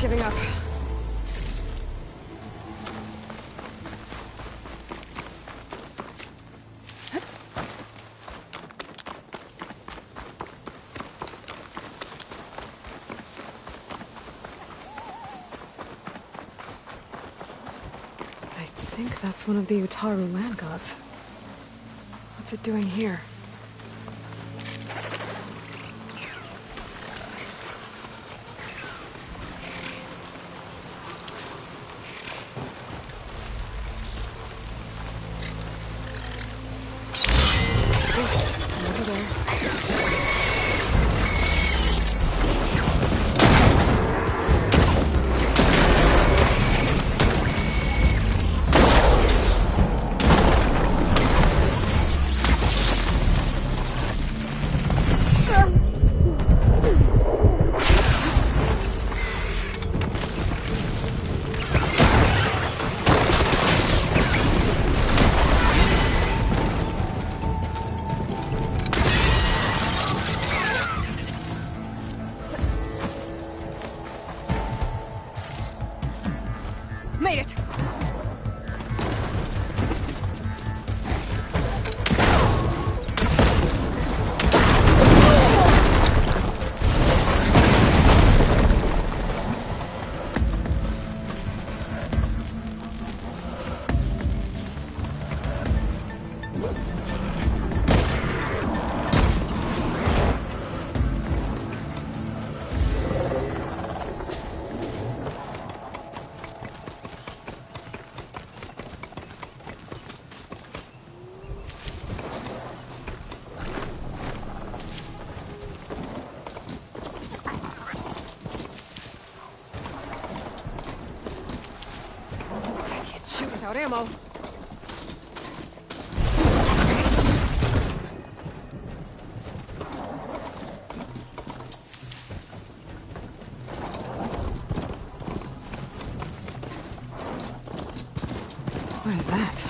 giving up. I think that's one of the Utaru land gods. What's it doing here? Over there. Made it! Shoot without ammo. What is that?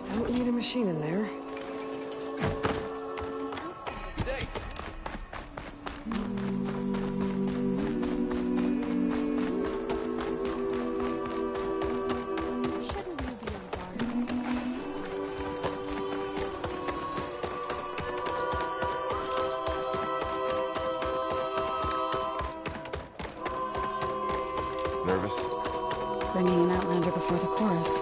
Don't need a machine in there. Nervous? Bringing an Outlander before the chorus.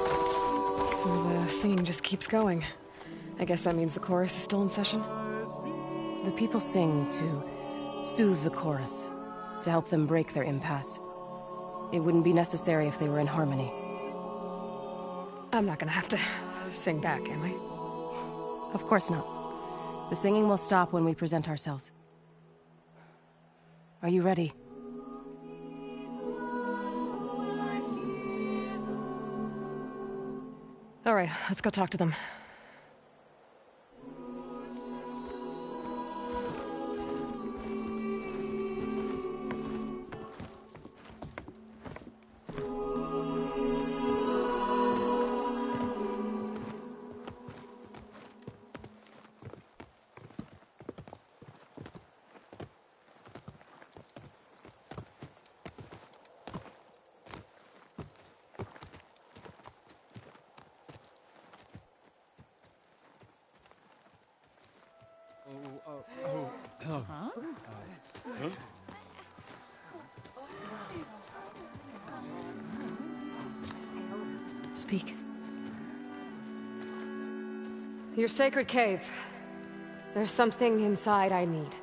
So the singing just keeps going. I guess that means the chorus is still in session? The people sing to soothe the chorus, to help them break their impasse. It wouldn't be necessary if they were in harmony. I'm not gonna have to sing back, am I? Of course not. The singing will stop when we present ourselves. Are you ready? All right, let's go talk to them. Speak. Your sacred cave. There's something inside I need.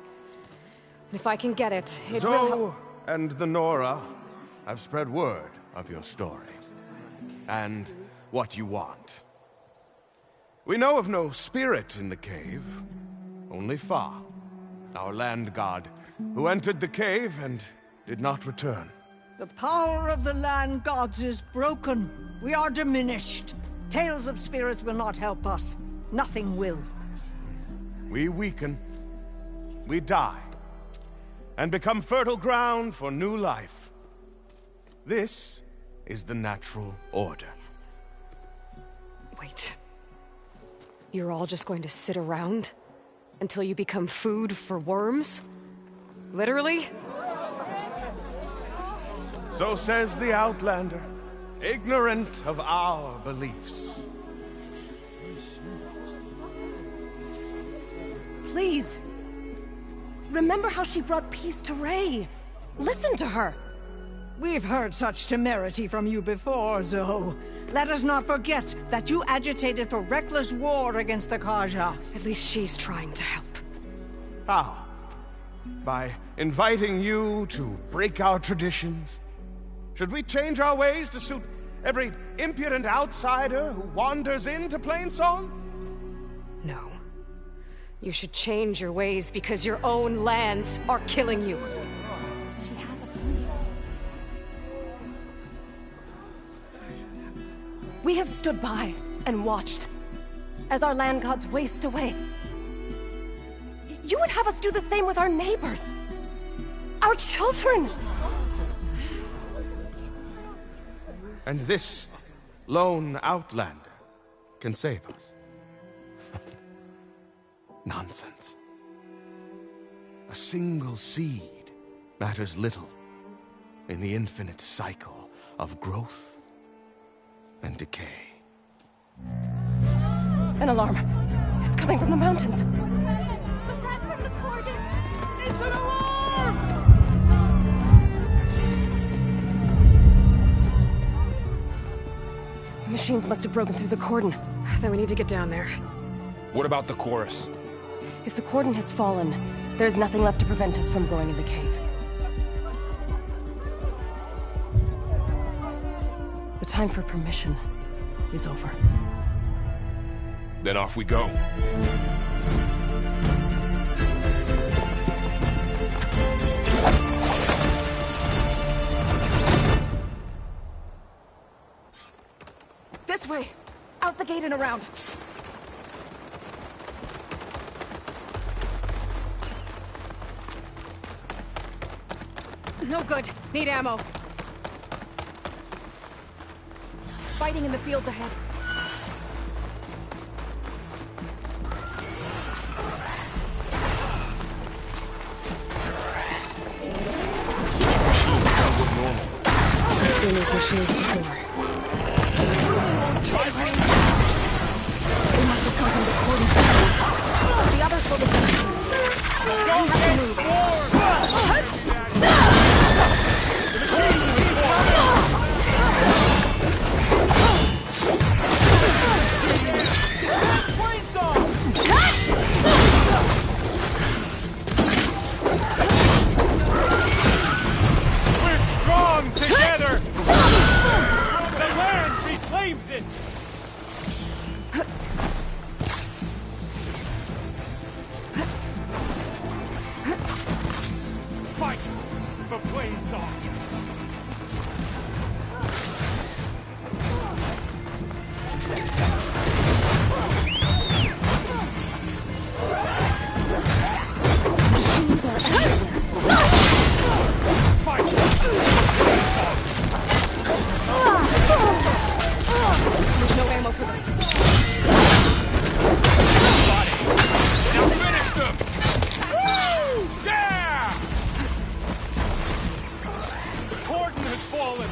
If I can get it, it will help. Zoe and the Nora have spread word of your story. And what you want. We know of no spirit in the cave. Only Fa, our land god, who entered the cave and did not return. The power of the land gods is broken. We are diminished. Tales of spirits will not help us. Nothing will. We weaken. We die. And become fertile ground for new life. This is the natural order. Yes. Wait. You're all just going to sit around? Until you become food for worms? Literally? So says the Outlander, ignorant of our beliefs. Please. Remember how she brought peace to Ray. Listen to her. We've heard such temerity from you before, Zoe. Let us not forget that you agitated for reckless war against the Kaja. At least she's trying to help. How? By inviting you to break our traditions? Should we change our ways to suit every impudent outsider who wanders into Plainsong? No. You should change your ways because your own lands are killing you. She has a phone. We have stood by and watched as our land gods waste away. You would have us do the same with our neighbors. Our children. And this lone outlander can save us. Nonsense. A single seed matters little in the infinite cycle of growth and decay. An alarm. It's coming from the mountains. Was that from the cordon? It's an alarm! Machines must have broken through the cordon. Then we need to get down there. What about the chorus? If the cordon has fallen, there's nothing left to prevent us from going in the cave. The time for permission is over. Then off we go. This way! Out the gate and around! No good. Need ammo. Fighting in the fields ahead. I've seen these machines before. Trailers. They must have come from the cordon. The others will be machines. Don't get swarmed! We're strong together! The land reclaims it! Fight for Plainsong! There's no ammo for this. Now finish them! Yeah! The cordon has fallen!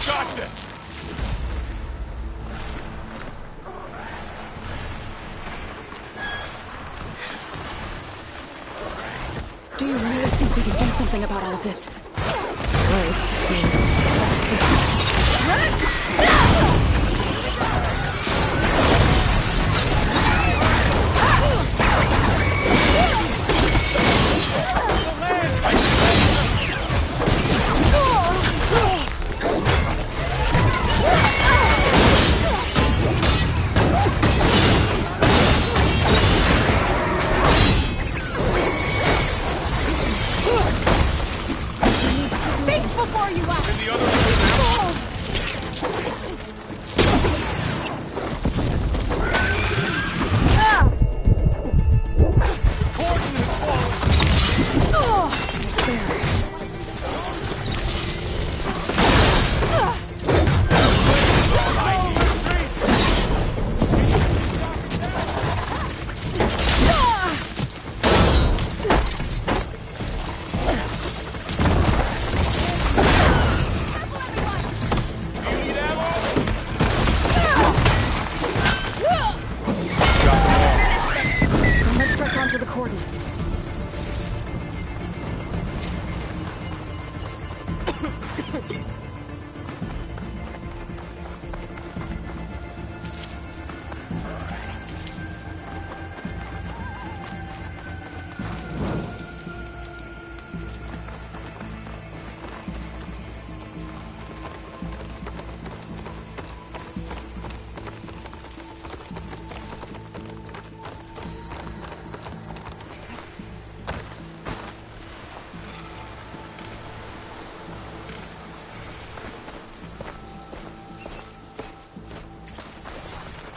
Got this! Do you really think we can do something about all of this.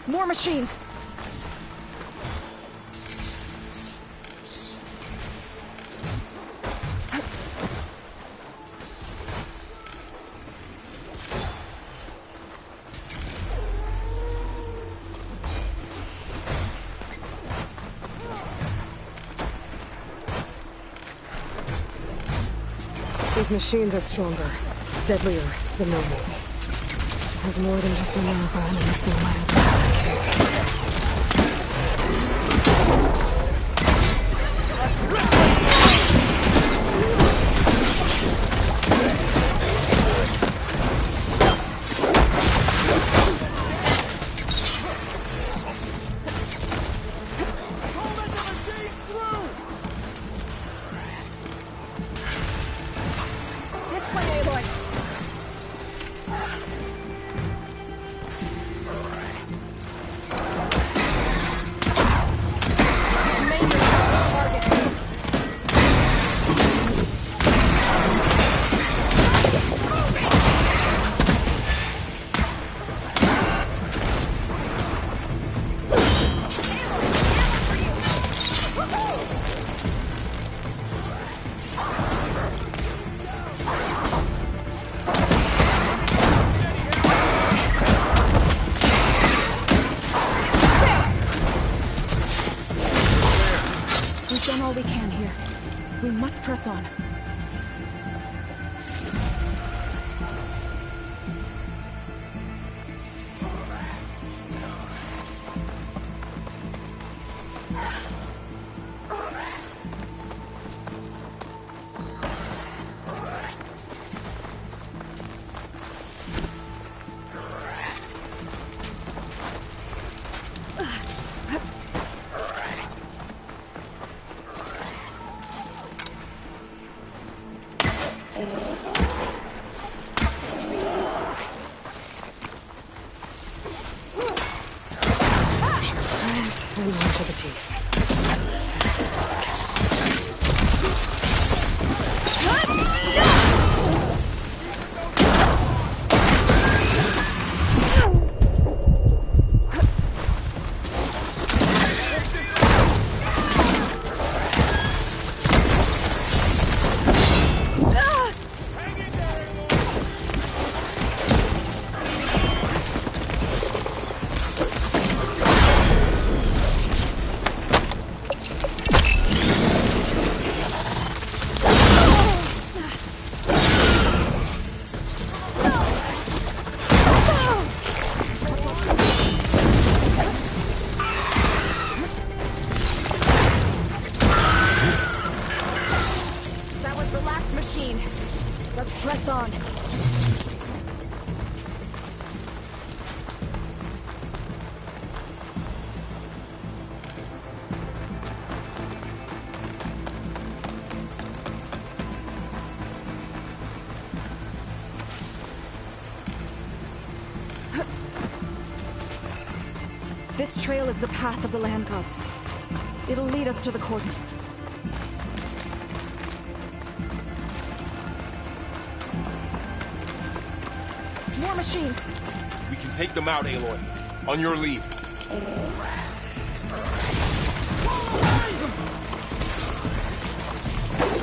More machines! These machines are stronger, deadlier than normal. There's more than just Minerva and a missing land cave. Done all we can here. We must press on. And one to the teeth. This trail is the path of the land gods. It'll lead us to the cordon. More machines! We can take them out, Aloy. On your lead.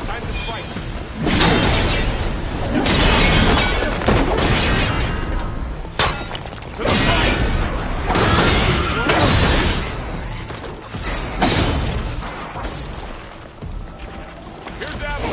Time to fight. To the fight! Here's ammo.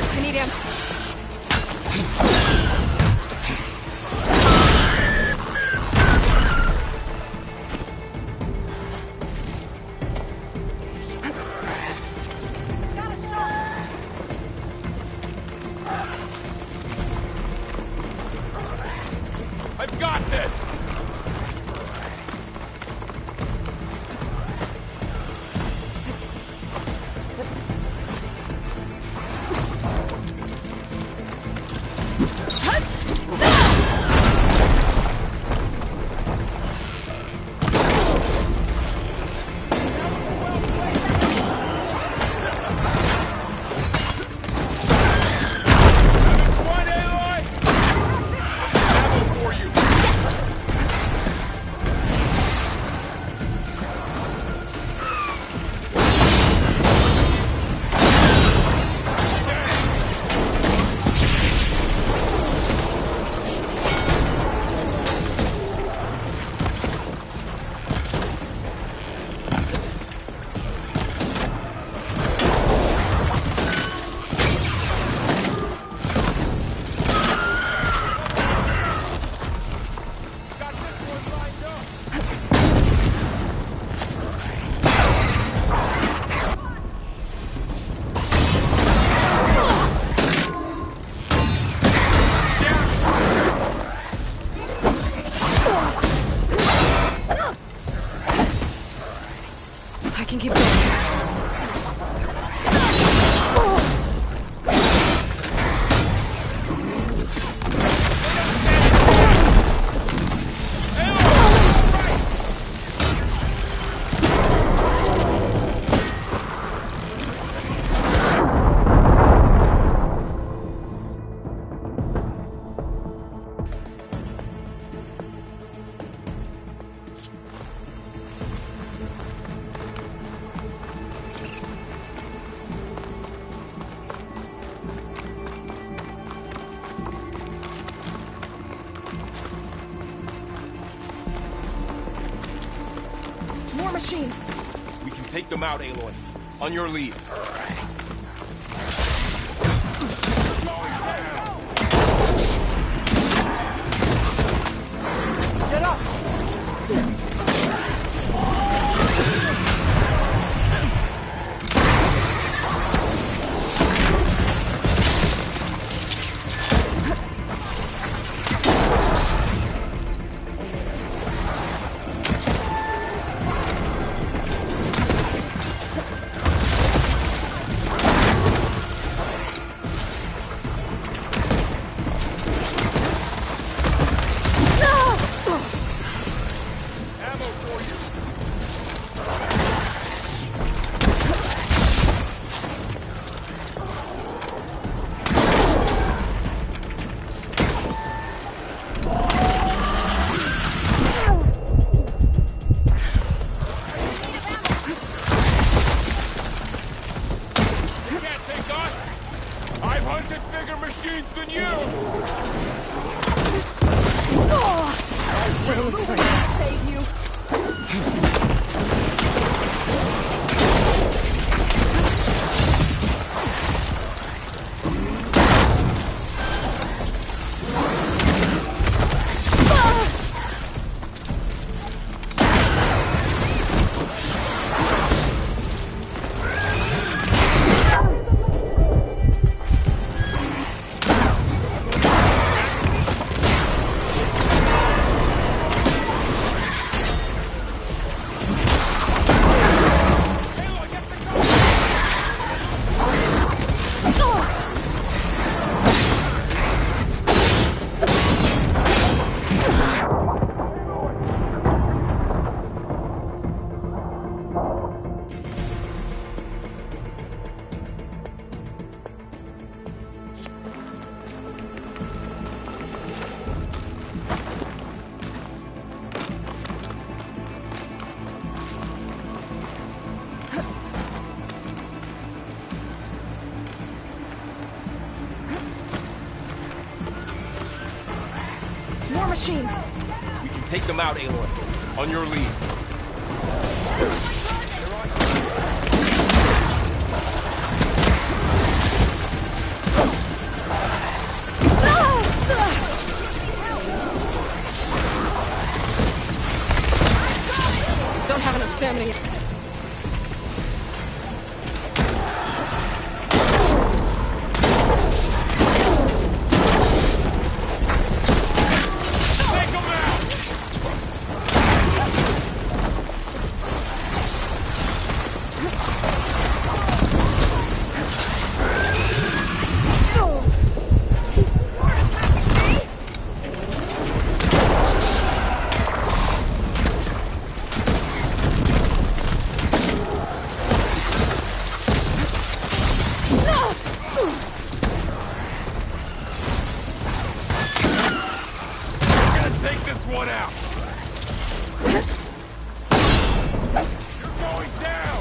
I need him. I've got this! One, Aloy! Ammo for you! Got this one lined up! I can keep going. More machines! We can take them out, Aloy. On your lead. Get up! Trouble is free. Save you. More machines. We can take them out, Aloy. On your lead. Don't have enough stamina. Take this one out! You're going down!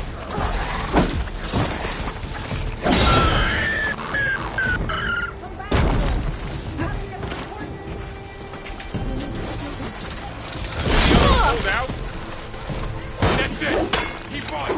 Hold out! That's it! Keep on!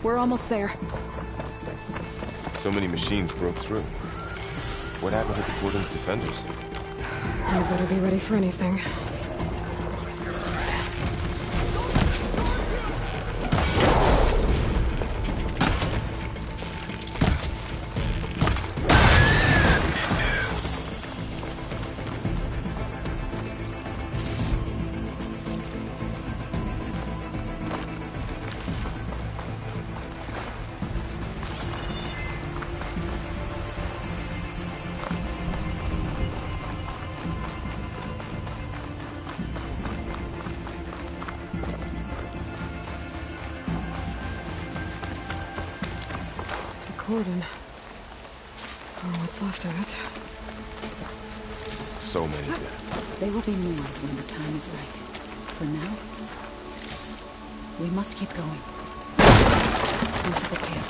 We're almost there. So many machines broke through. What happened to the Warden's defenders? You better be ready for anything. Cordon. Or what's left of it. So many dead. They will be mourned when the time is right. For now, we must keep going. Into the cave.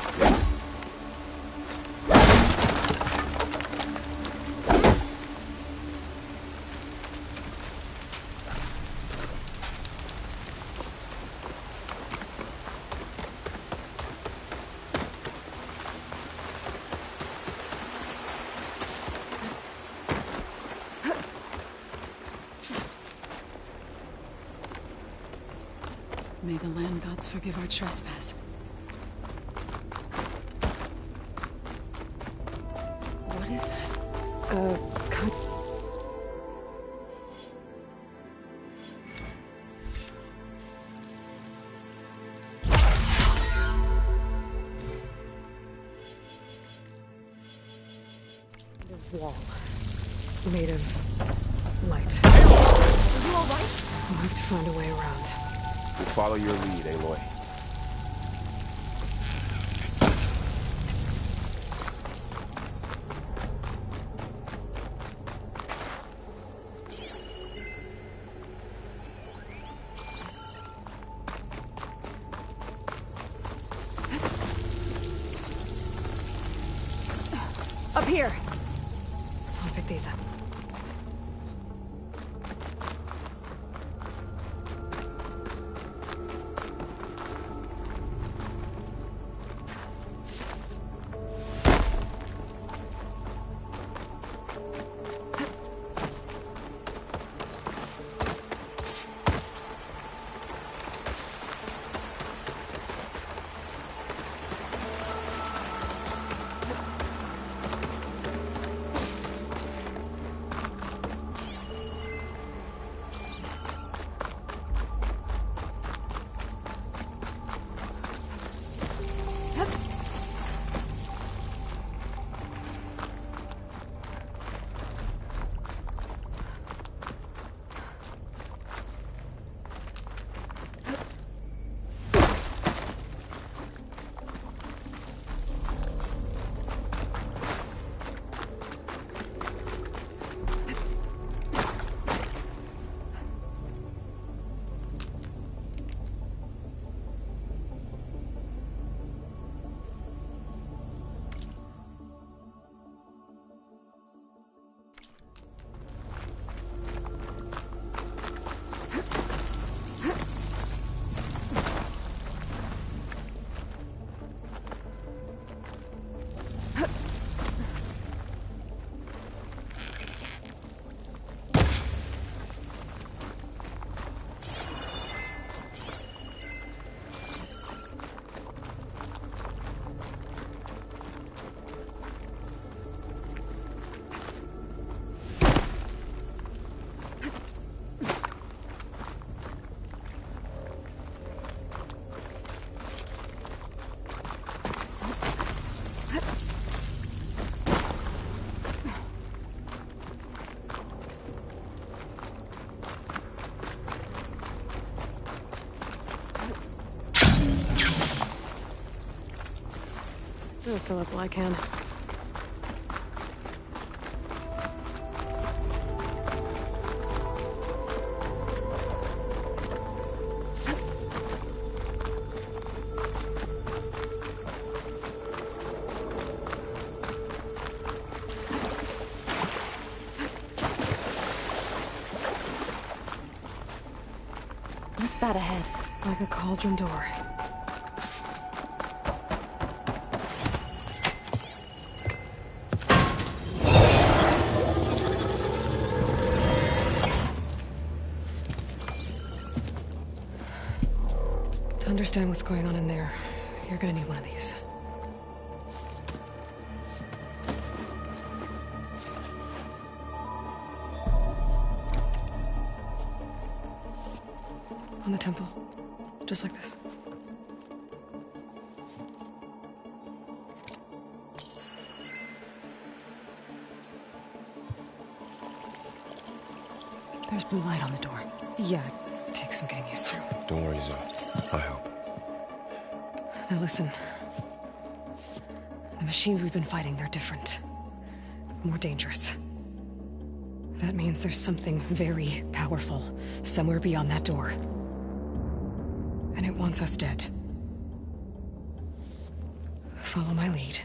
May the land gods forgive our trespass. What is that? Cut. Wall. Made of light. Are you alright? We'll have to find a way around. We'll follow your lead, Aloy. Up here! I'll pick these up. I'll fill up all I can. What's that ahead? Like a cauldron door. To understand what's going on in there, you're gonna need one of these. On the temple. Just like this. There's blue light on the door. Yeah, it takes some getting used to. Don't worry, Zoe. I'll help. Now listen. The machines we've been fighting, they're different. More dangerous. That means there's something very powerful somewhere beyond that door. And it wants us dead. Follow my lead.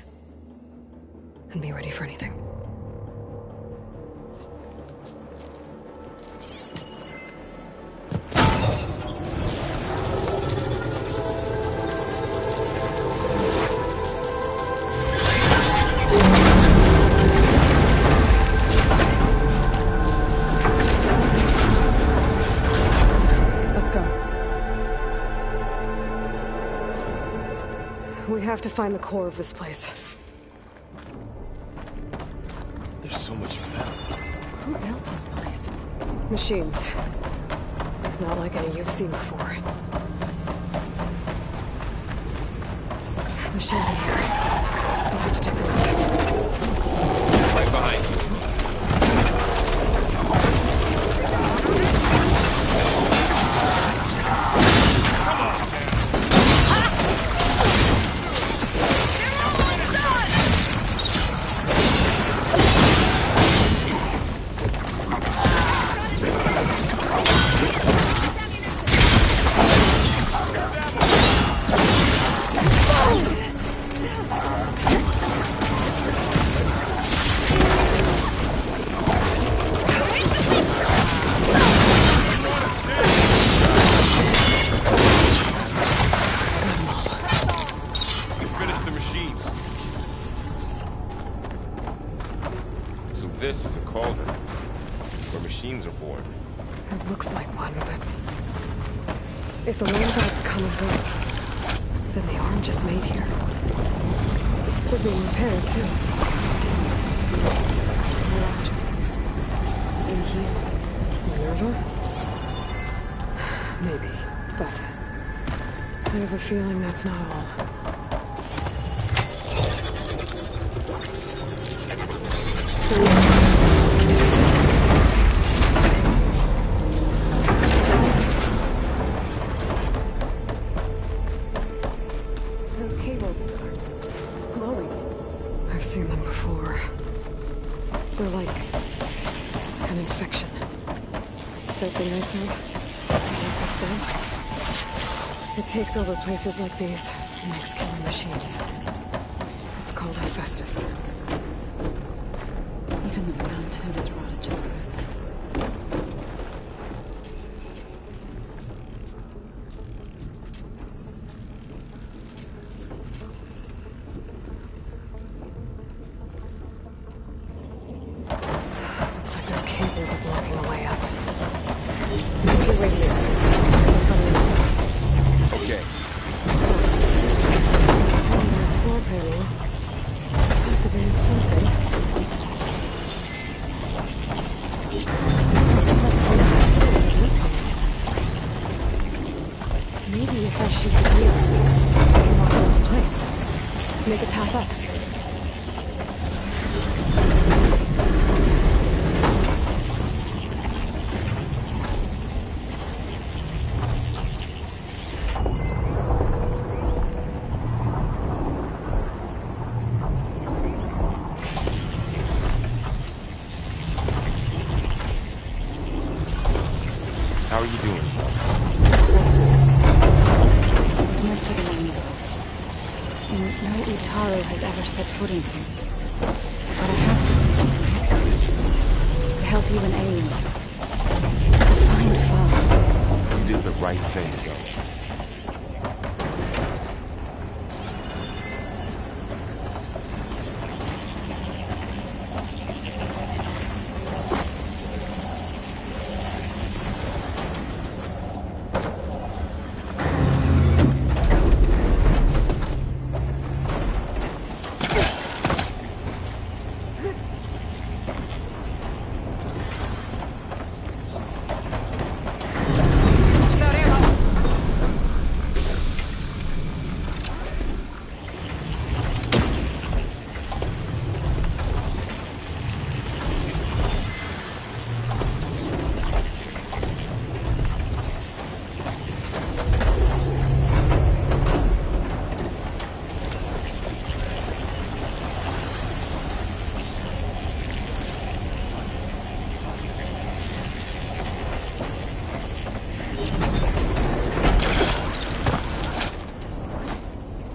And be ready for anything. We have to find the core of this place. There's so much metal. Who built this place? Machines. Not like any you've seen before. Machines in here. We'll have to take them out. Right behind you. This is a cauldron, where machines are born. It looks like one, but... if the land gods come and go, then they aren't just made here. They're being repaired, too. Miraculous. In here. Minerva? Maybe, but... I have a feeling that's not all. Those cables are glowing. I've seen them before. They're like an infection. That thing I sent? It's us dead. It takes over places like these and makes killing machines. It's called Hephaestus. Even the brown tin is rotted to the roots. Looks like those cables are blocking the way up. What's your radio? Okay. Standing on this floor panel. Activated something. Maybe if I shoot the gears, I can lock it into place. Make a path up. How are you doing, Zoe? This was meant for the land gods. And no Utaro has ever set foot in here. But I have to help you and Aim. To find Father. You did the right thing, Zoe.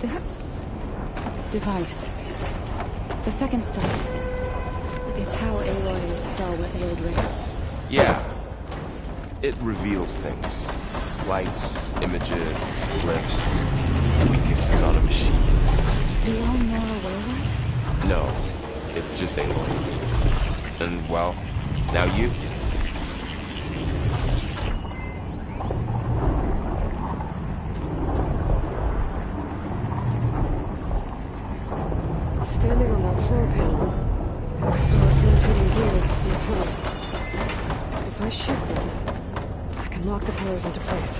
This device, the second sight, it's how Aloy saw what ailed Ray. Yeah. It reveals things. Lights, images, glyphs, weaknesses on a machine. You all know Aloy? No, it's just Aloy. And, well, now you. Standing on that floor panel, exposed rotating gears and pillars. If I shift them, I can lock the pillars into place.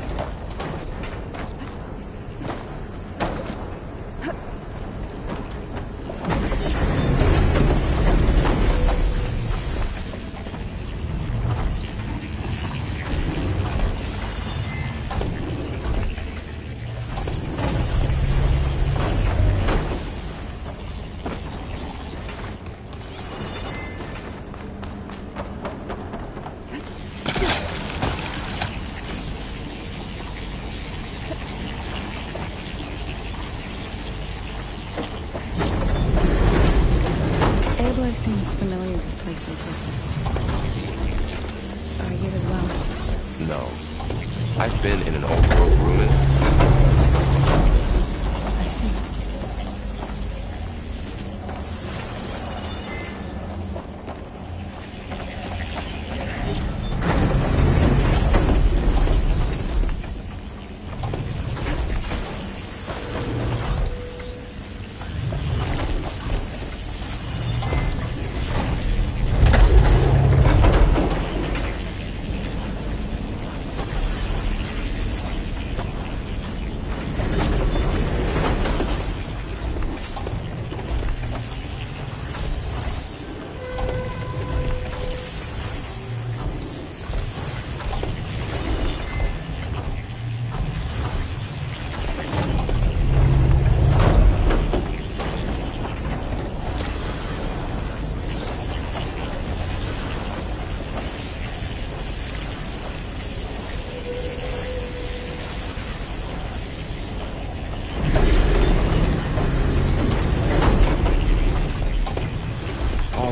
Aloy seems familiar with places like this. Are you as well? No. I've been in an old world ruin. I see.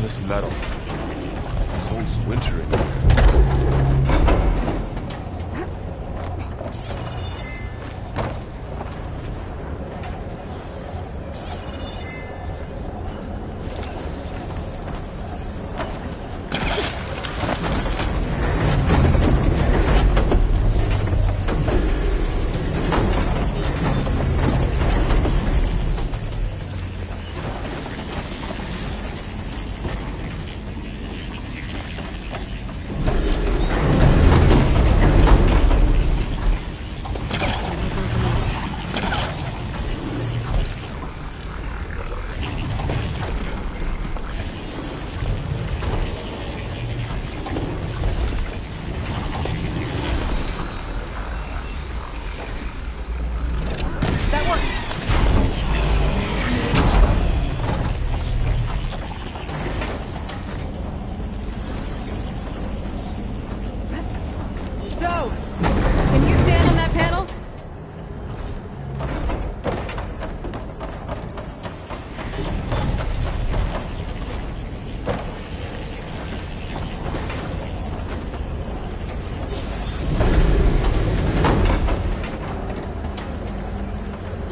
This metal. Cold's winter in there.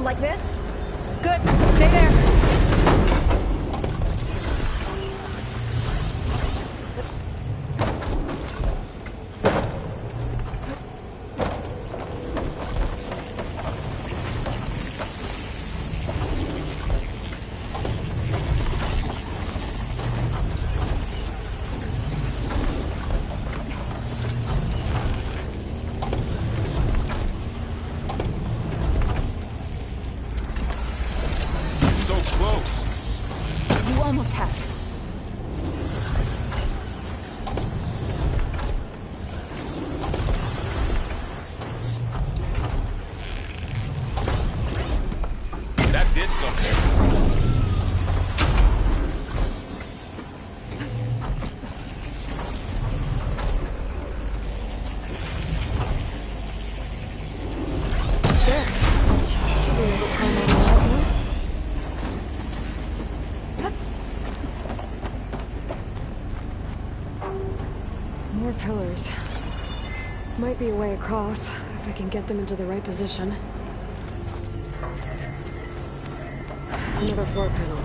Like this? Good. Stay there. You almost have it. That did something. There. Should be able to climb out of that one. pillars. Might be a way across, if I can get them into the right position. Another floor panel.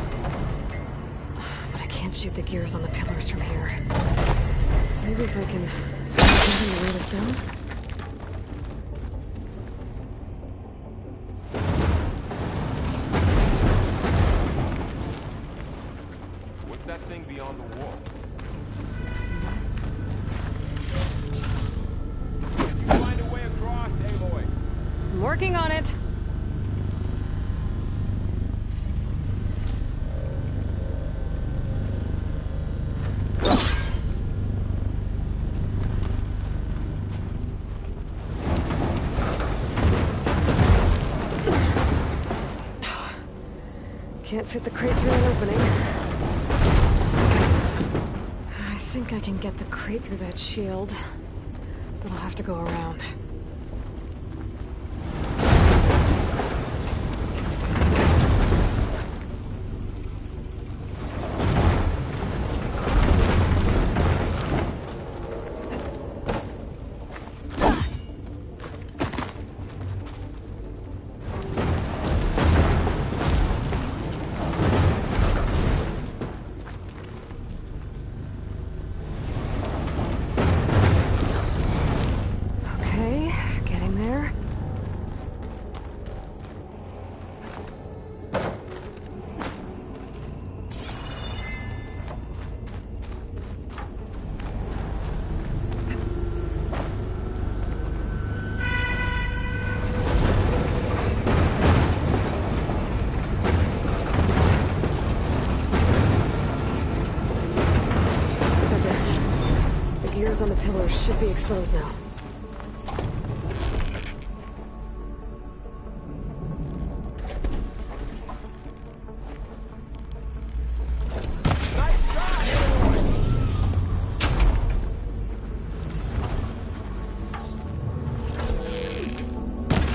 But I can't shoot the gears on the pillars from here. Maybe if I can get something to weigh this down? What's that thing beyond the wall? You find a way across, Aloy. I'm working on it. Can't fit the crate through an opening. I think I can get the crate through that shield, but I'll have to go around. On the pillars should be exposed now.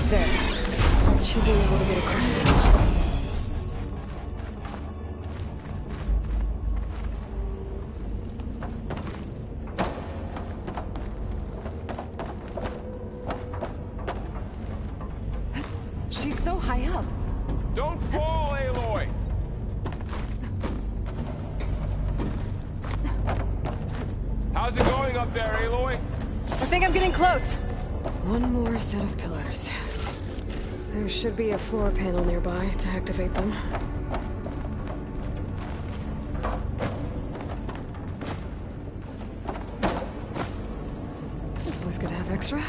There. Should be able to get across it. Don't fall, Aloy! How's it going up there, Aloy? I think I'm getting close. One more set of pillars. There should be a floor panel nearby to activate them. It's always good to have extra.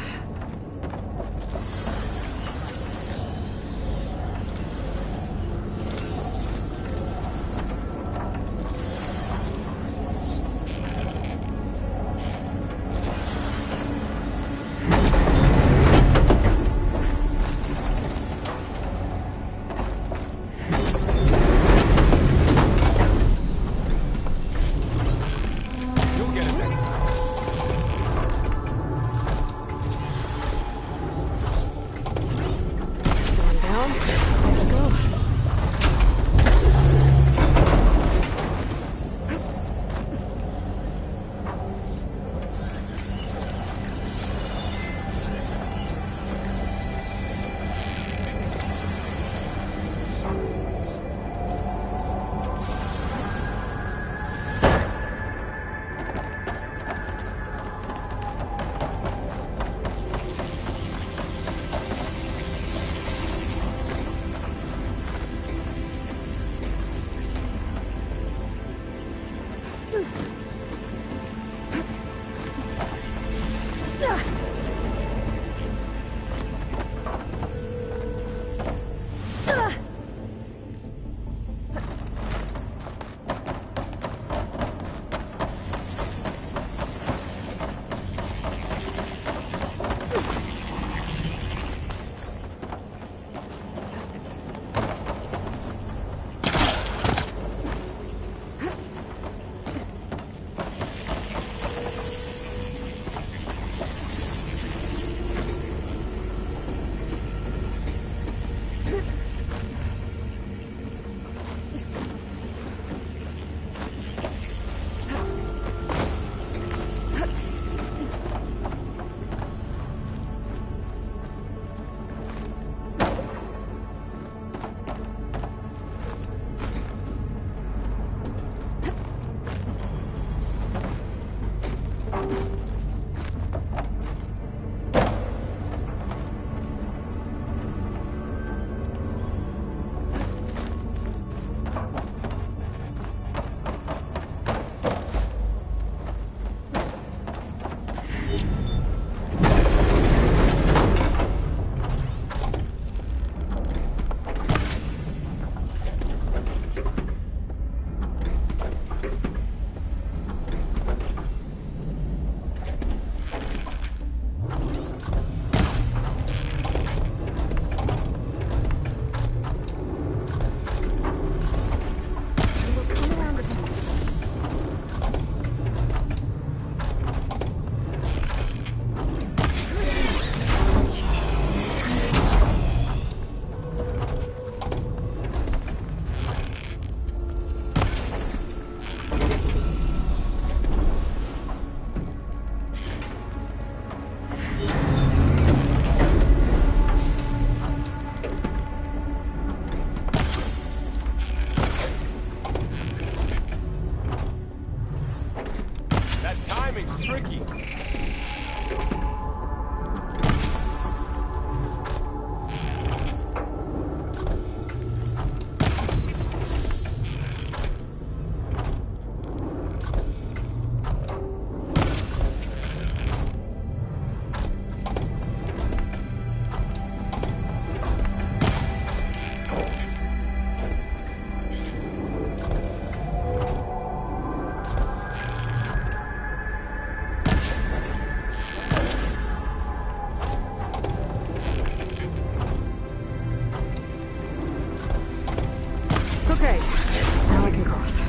Okay, now I can cross.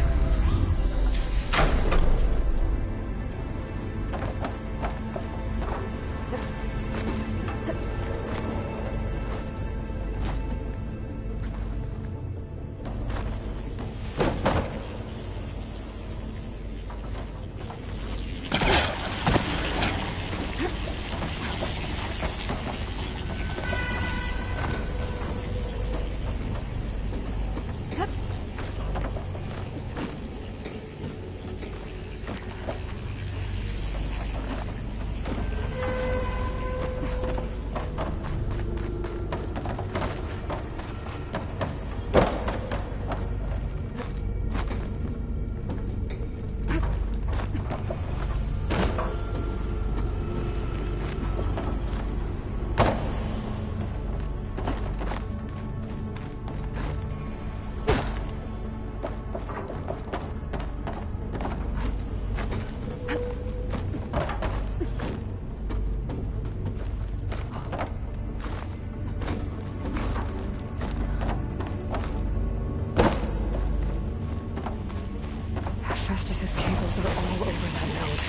Festus's cables are all over that node.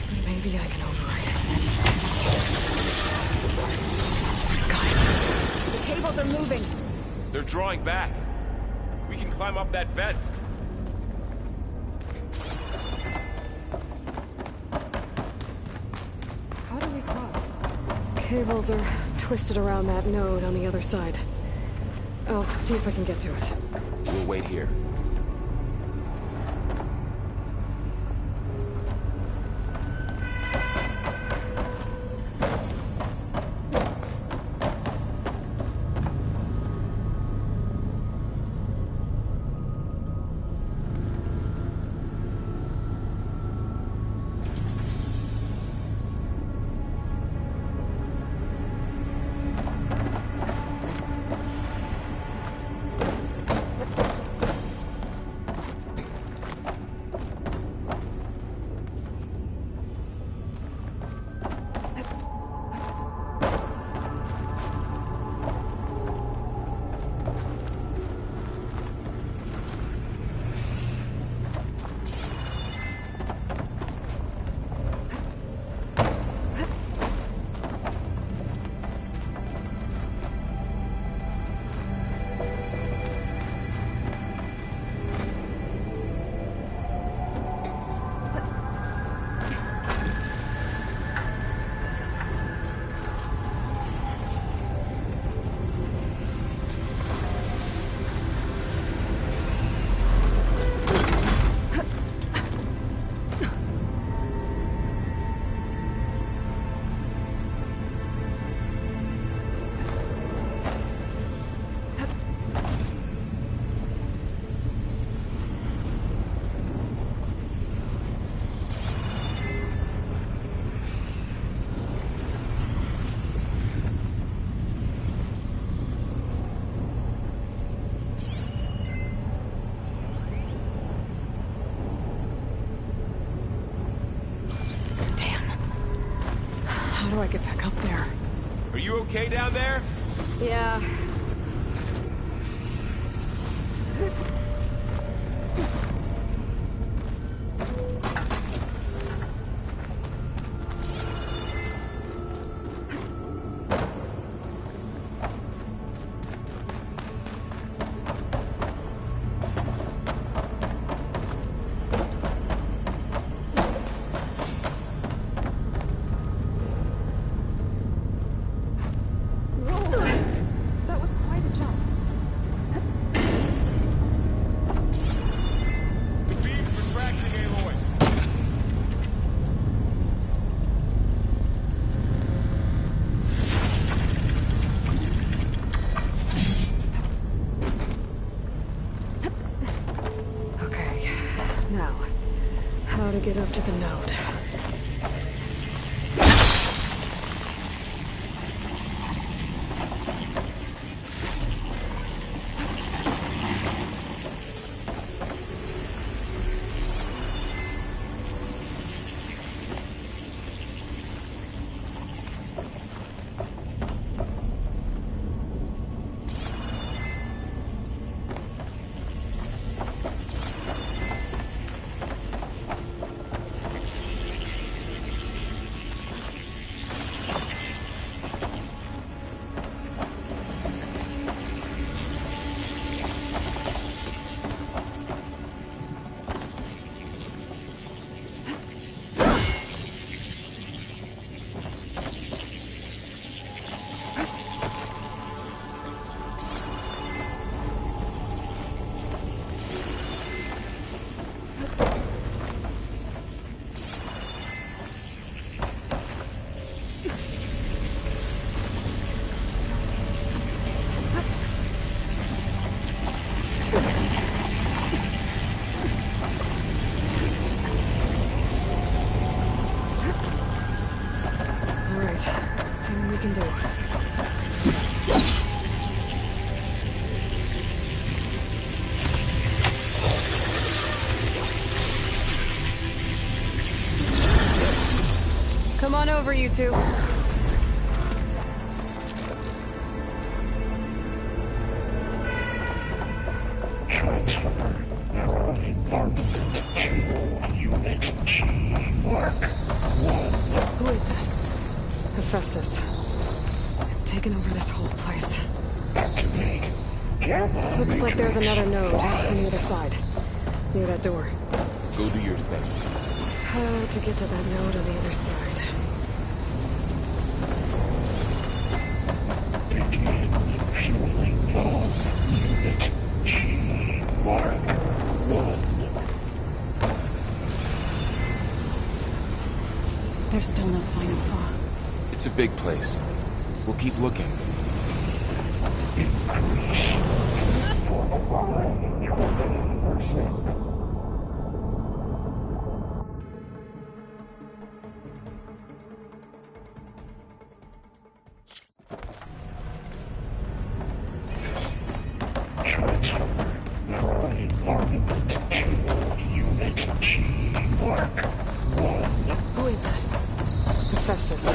But maybe I can override it. Got it. The cables are moving. They're drawing back. We can climb up that vent. How do we cross? Cables are twisted around that node on the other side. I'll see if I can get to it. We'll wait here. How do I get back up there? Are you okay down there? Yeah. That was quite a jump. The beam's retracting, Aloy. Okay, now, how to get up to the node? over, you two. Transfer neuron armament to Unit G Mark 1. Who is that? Hephaestus. It's taken over this whole place. Activate Gamma Looks like there's Matrix another node 5. on the other side. Near that door. Go do your thing. How to get to that node on the other side. Begin fueling bomb. Unit G Mark 1. There's still no sign of Fa. It's a big place. We'll keep looking. Increase for 20%. Transfer neuron armament to Unit G Mark 1. Who is that? Hephaestus.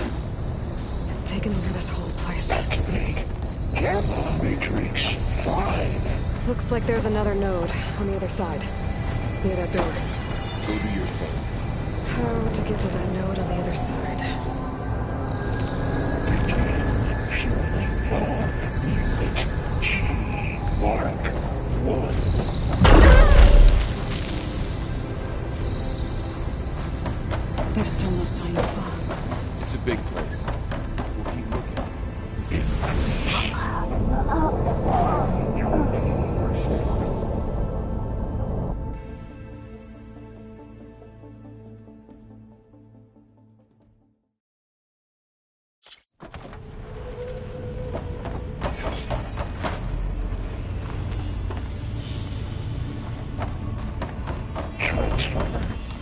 It's taken over this whole place. Activate Gamma Matrix 5. Looks like there's another node on the other side. Near that door. Go do your thing. How to get to that node on the other side. Begin fueling bomb. Unit G Mark 1. There's still no sign of Fa. It's a big place. We'll keep looking. Increase. Transfer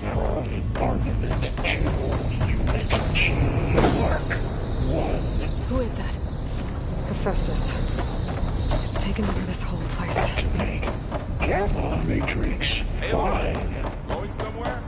neuron armament to Unit G Mark 1. Who is that? Hephaestus. It's taken over this whole place. Activate Gamma Matrix 5. Going somewhere?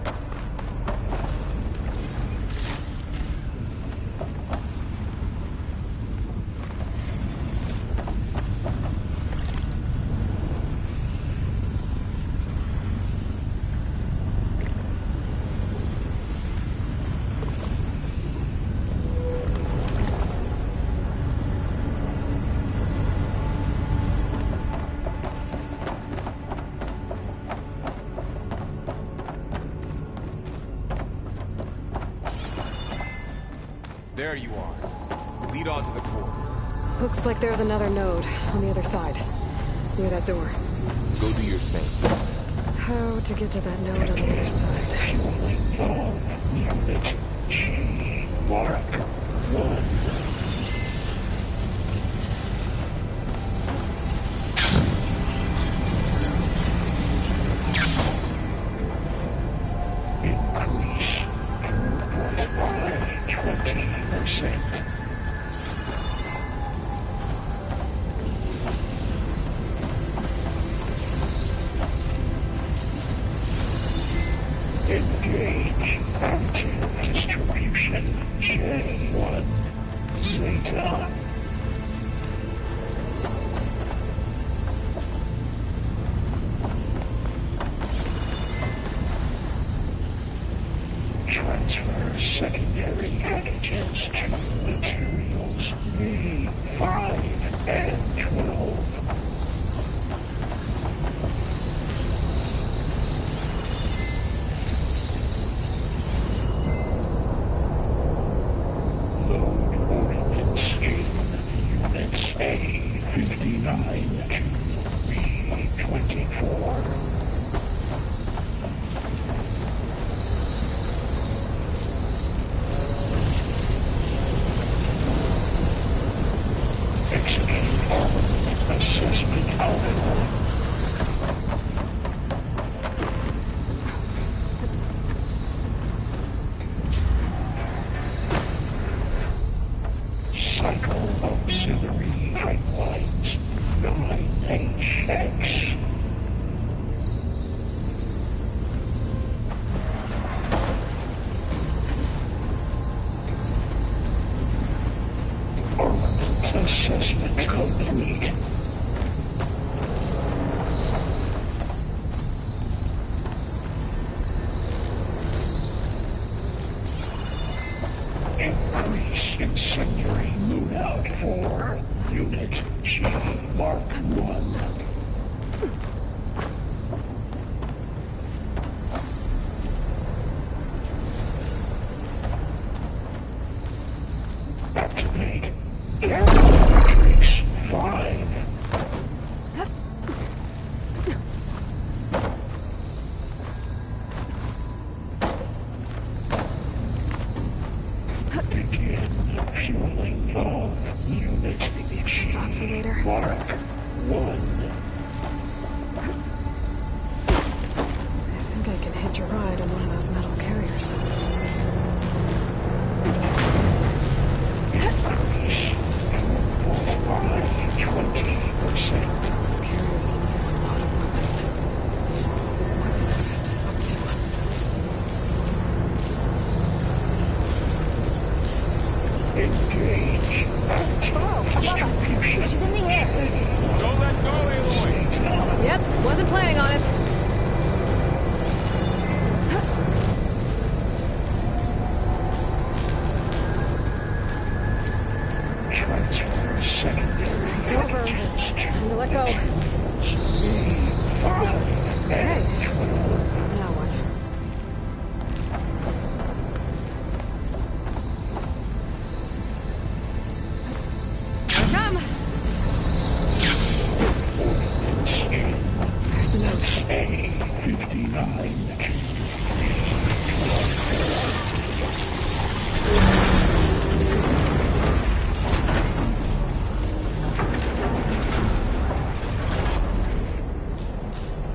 There you are. Lead on to the core. Looks like there's another node on the other side. Near that door. Go do your thing. How to get to that node on the other side. Fueling bomb. Unit G Mark 1. Increase throughput by 20%. Engage active distribution J1 Zeta. Transfer secondary packages to materials V5 and 12. Load ordnance in Units A59 to B24. Execute armament assessment algorithm. Cycle auxiliary pipelines 9HX. Activate. Matrix 5. Begin fueling all units. Save the extra stock for later. Mark 1. I think I can hitch a ride on one of those metal carriers. Increase throughput by 20%. Those carriers will need a lot of weapons. What is Hephaestus up to? Engage distribution. She's in the air. Don't let go, Aloy! Yep, wasn't planning on it. Transfer secondary. It's over. Time to let go. Okay. Now what? Come! There's the note. A59.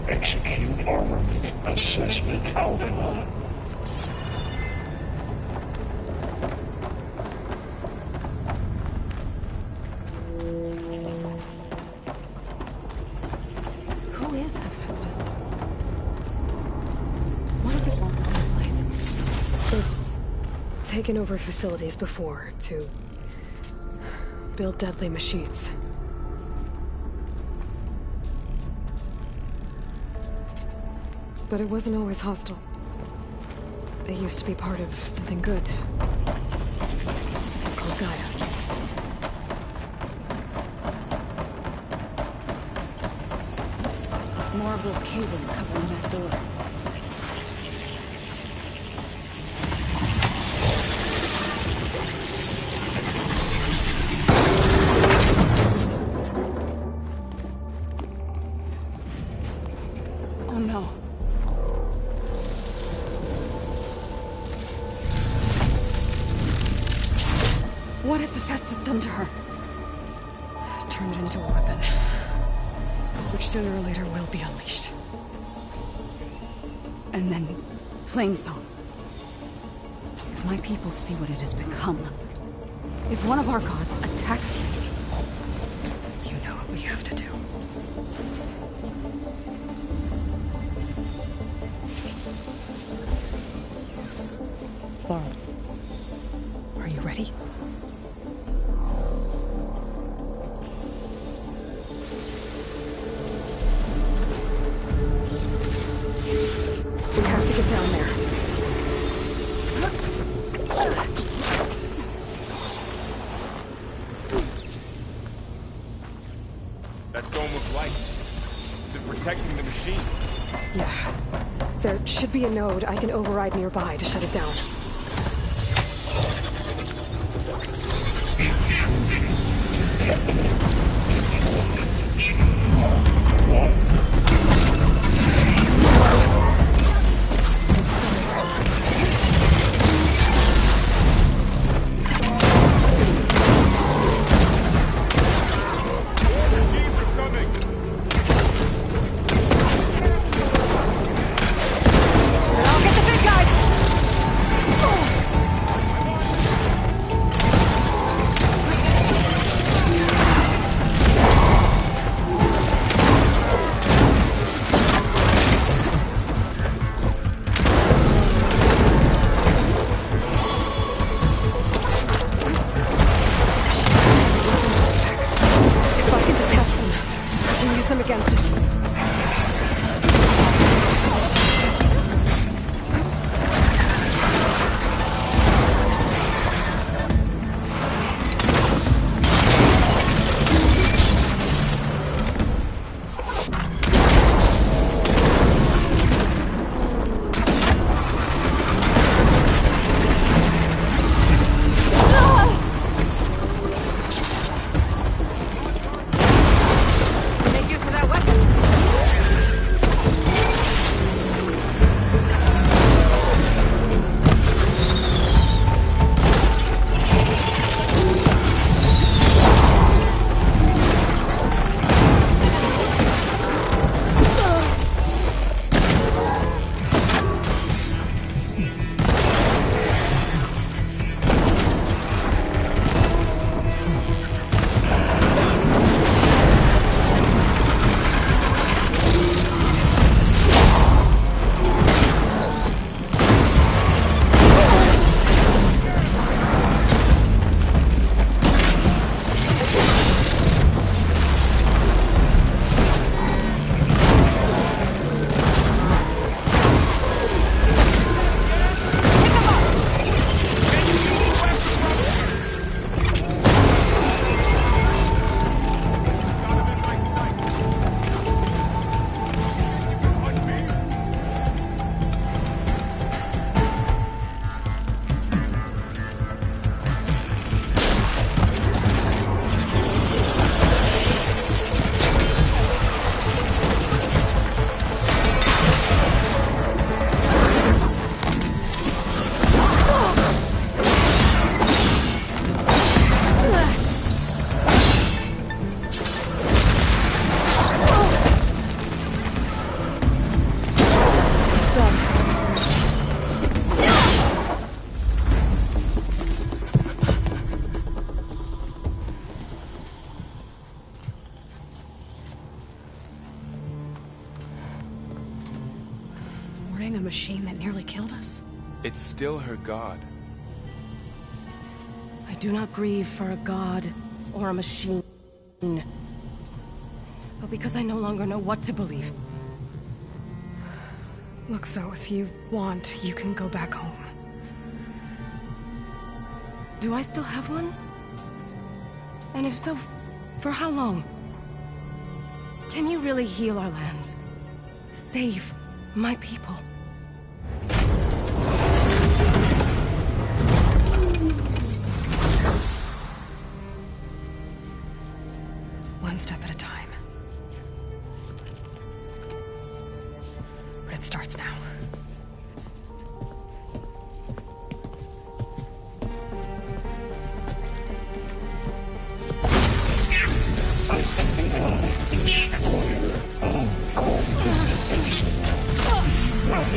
Execute armament assessment alpha. Who is Hephaestus? What does it want from this place? It's taken over facilities before to build deadly machines. But it wasn't always hostile. It used to be part of something good. Something called Gaia. More of those cables covering that door. Oh no. What has Hephaestus done to her? Turned it into a weapon, which sooner or later will be unleashed. And then, Plainsong. If my people see what it has become, if one of our gods attacks them, you know what we have to do. Laurel, are you ready? We have to get down there. That dome of light. Is it protecting the machine? Yeah. There should be a node I can override nearby to shut it down. Machines are coming! And I'll get the big guy! If I can detach them, I can use them against it. the machine that nearly killed us? It's still her god. I do not grieve for a god or a machine. But because I no longer know what to believe. Look, so if you want, you can go back home. Do I still have one? And if so, for how long? Can you really heal our lands? Save my people? One step at a time. But it starts now.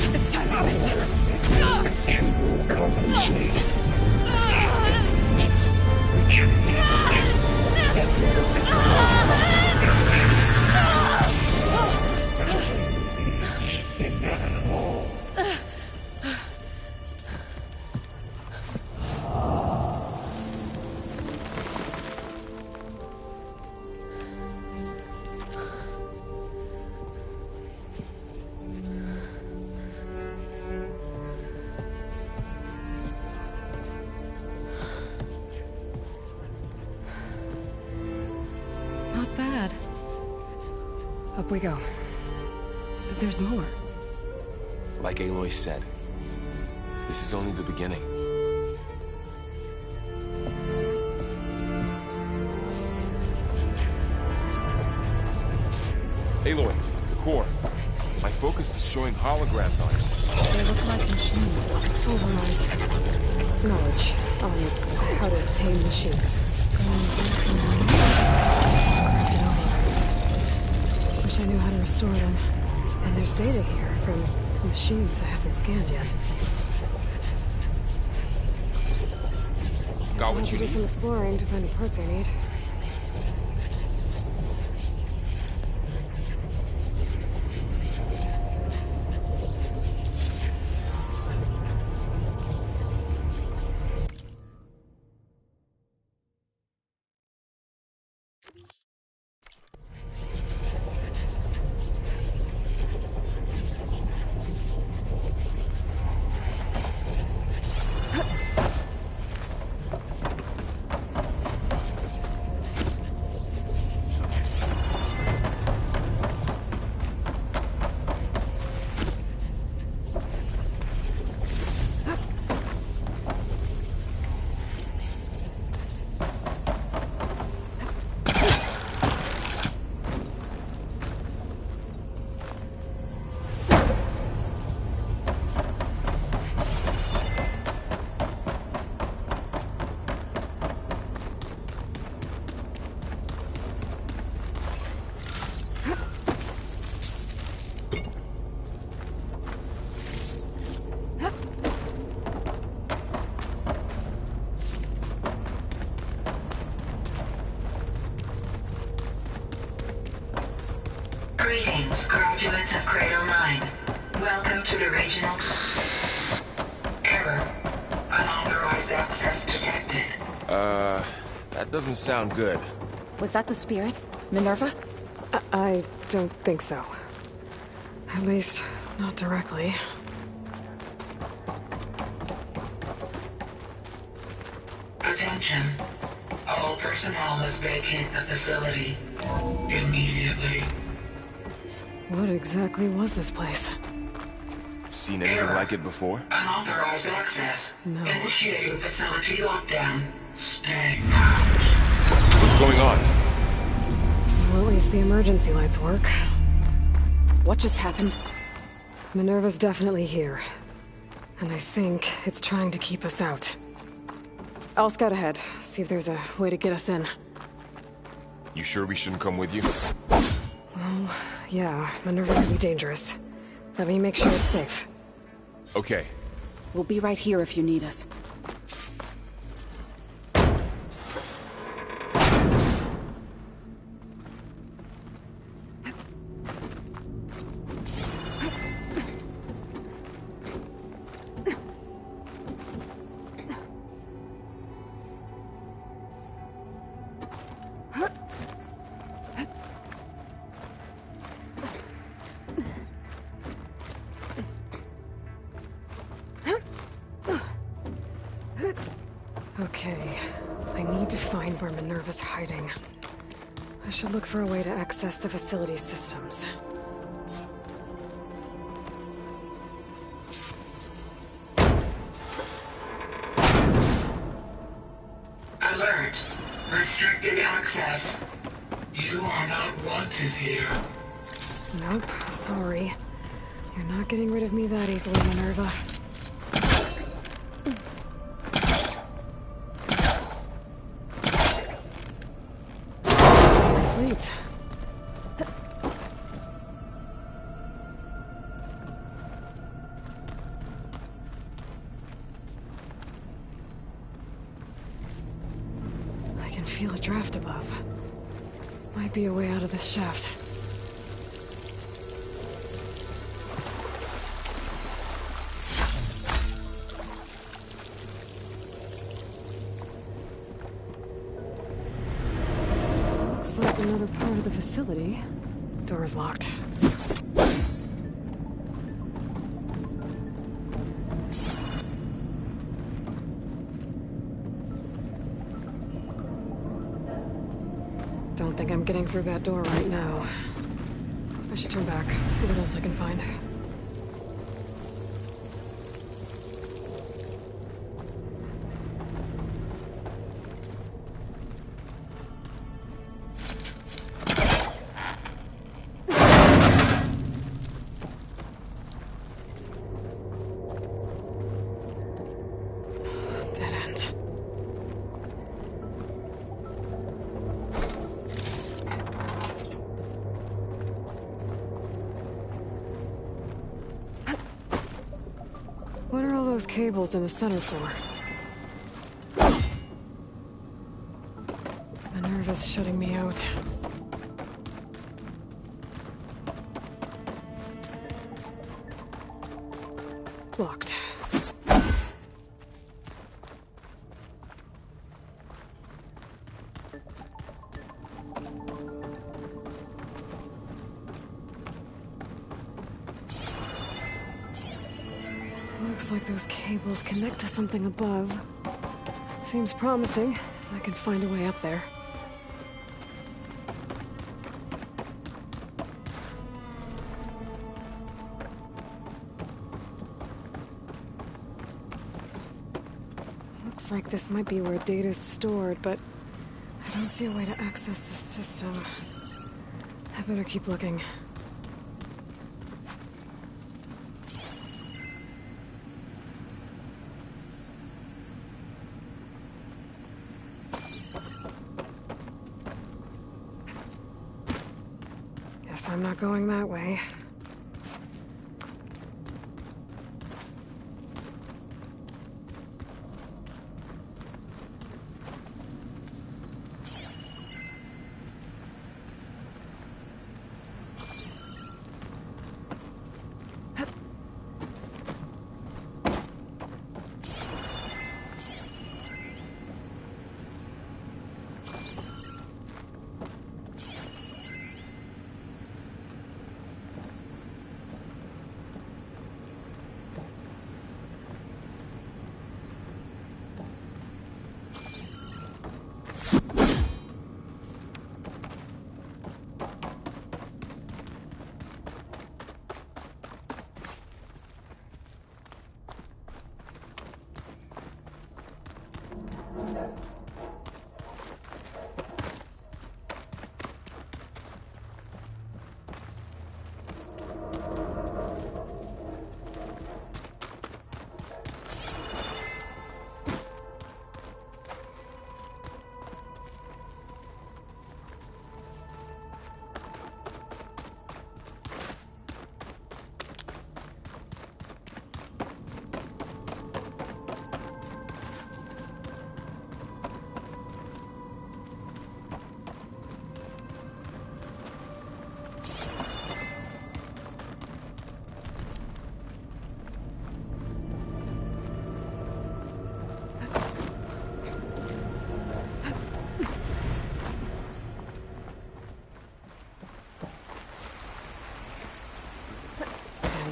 It's time to miss this. You will compensate. Not bad. Up we go. There's more. Like Aloy said, this is only the beginning. Aloy, the core. My focus is showing holograms on it. They look like machines. Overrides. Knowledge on how to tame machines. Crafted overrides. Wish I knew how to restore them. And there's data here from machines I haven't scanned yet. Got I'll what have you to do need? some exploring to find the parts I need. Greetings, graduates of Cradle 9. Welcome to the regional... Error. Unauthorized access detected. That doesn't sound good. Was that the spirit? Minerva? I don't think so. At least, not directly. Attention. All personnel must vacate the facility. Immediately. What exactly was this place? Seen anything like it before? Unauthorized access. No. Initiating facility lockdown. Stay out. What's going on? Well, at least the emergency lights work. What just happened? Minerva's definitely here. And I think it's trying to keep us out. I'll scout ahead, see if there's a way to get us in. You sure we shouldn't come with you? Well, yeah, Minerva can be dangerous. Let me make sure it's safe. Okay. We'll be right here if you need us. Okay, I need to find where Minerva's hiding. I should look for a way to access the facility systems. Alert. Restricted access. You are not wanted here. Nope, sorry. You're not getting rid of me that easily, Minerva. This leads. I can feel a draft above. Might be a way out of this shaft. Looks like another part of the facility. Door is locked. Don't think I'm getting through that door right now. I should turn back, see what else I can find. Dead end. What are all those cables in the center for? Minerva's shutting me out. Locked. Looks like those cables connect to something above. Seems promising. I can find a way up there. Looks like this might be where data's stored, but I don't see a way to access the system. I better keep looking. Guess I'm not going that way.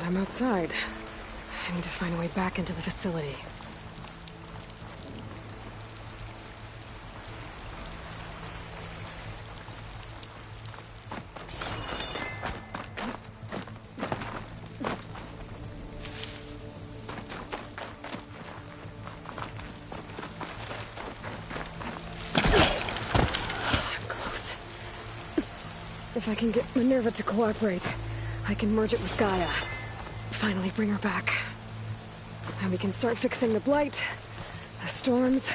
I'm outside. I need to find a way back into the facility. If I can get Minerva to cooperate, I can merge it with Gaia. Finally bring her back. And we can start fixing the Blight, the storms,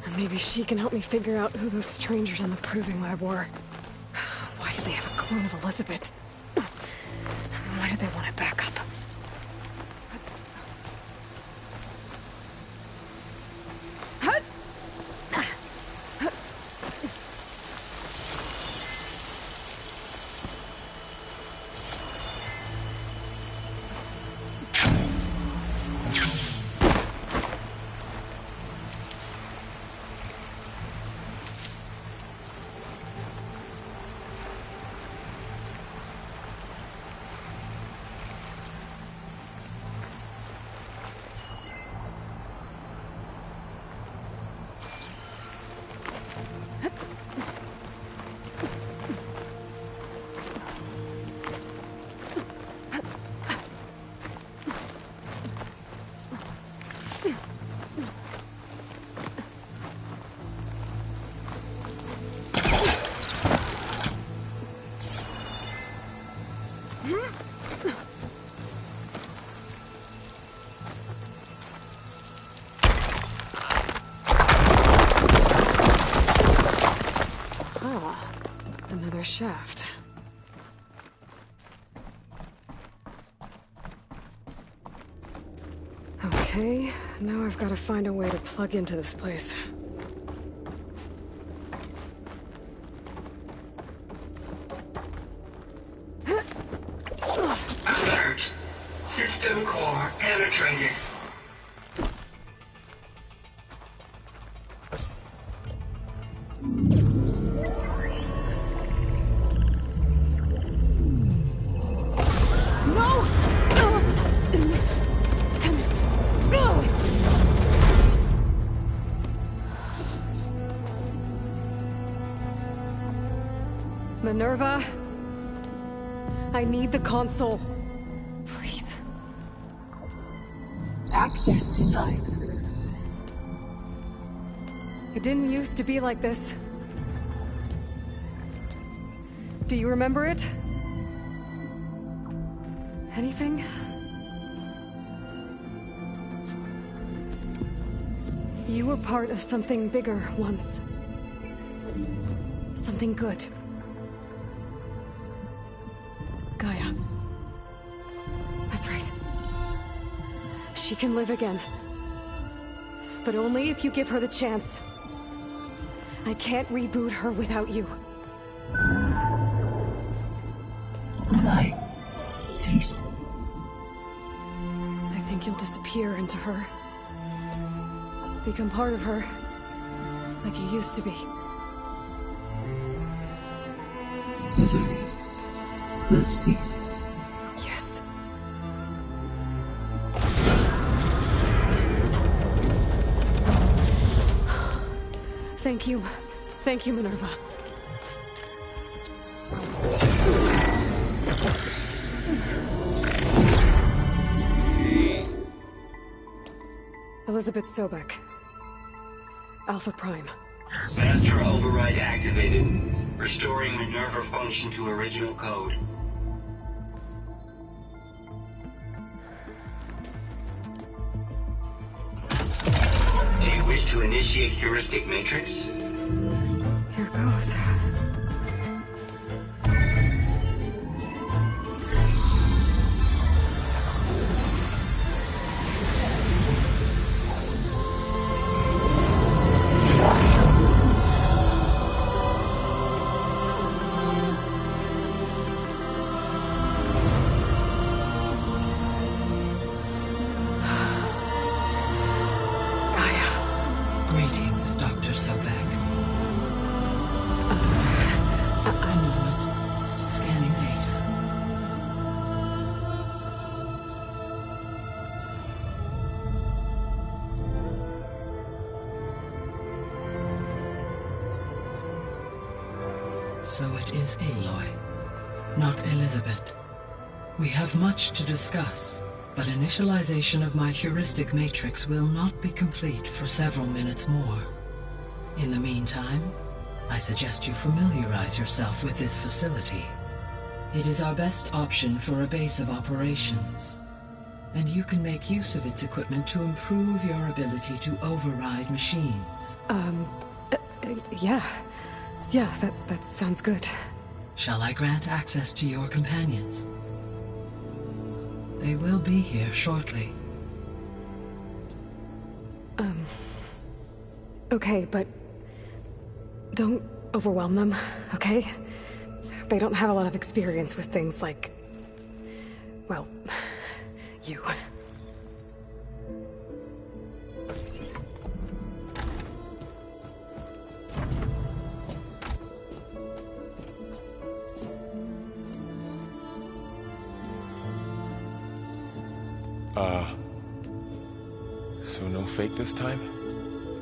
and maybe she can help me figure out who those strangers in the Proving Lab were. Why did they have a clone of Elizabeth? Why did they want it back up? Another shaft. Okay, now I've got to find a way to plug into this place. Alert! System core penetrated. Minerva, I need the console. Please. Access denied. It didn't used to be like this. Do you remember it? Anything? You were part of something bigger once. Something good. Gaia. That's right. She can live again. But only if you give her the chance. I can't reboot her without you. Lie. Cease. I think you'll disappear into her. Become part of her. Like you used to be. Misery will cease. Yes. Thank you. Thank you, Minerva. Elizabeth Sobek. Alpha Prime. Master override activated. Restoring Minerva function to original code. Do you wish to initiate heuristic matrix? Here goes. Greetings, Dr. Sobek. A moment. Scanning data. So it is Aloy, not Elizabeth. We have much to discuss, but initialization of my heuristic matrix will not be complete for several minutes more. In the meantime, I suggest you familiarize yourself with this facility. It is our best option for a base of operations, and you can make use of its equipment to improve your ability to override machines. Yeah. Yeah, that sounds good. Shall I grant access to your companions? They will be here shortly. Okay, but don't overwhelm them, okay? They don't have a lot of experience with things like, well, you. So no fake this time?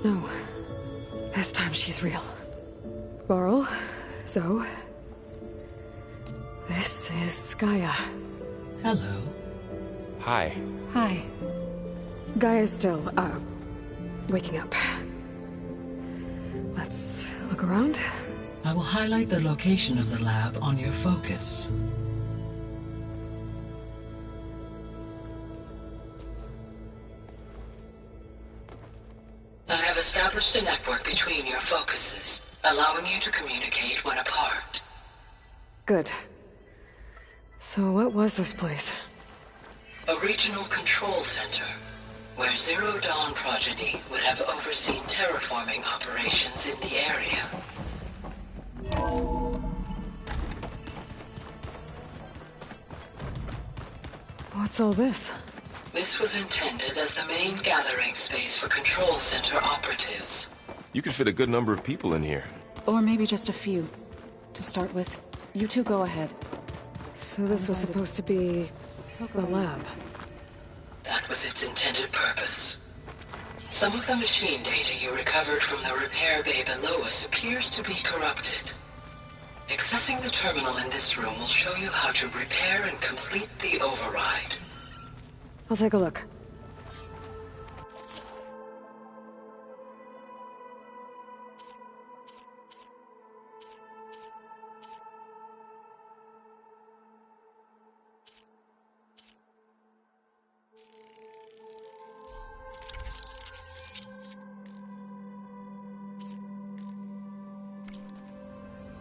No. This time she's real. Laurel, Zoe. This is Gaia. Hello. Hi. Hi. Gaia's still, waking up. Let's look around. I will highlight the location of the lab on your focus. I have established a network between your focuses, allowing you to communicate when apart. Good. So what was this place? A regional control center, where Zero Dawn progeny would have overseen terraforming operations in the area. What's all this? This was intended as the main gathering space for control center operatives. You could fit a good number of people in here. Or maybe just a few. To start with, you two go ahead. So this was supposed to be a lab. That was its intended purpose. Some of the machine data you recovered from the repair bay below us appears to be corrupted. Accessing the terminal in this room will show you how to repair and complete the override. I'll take a look.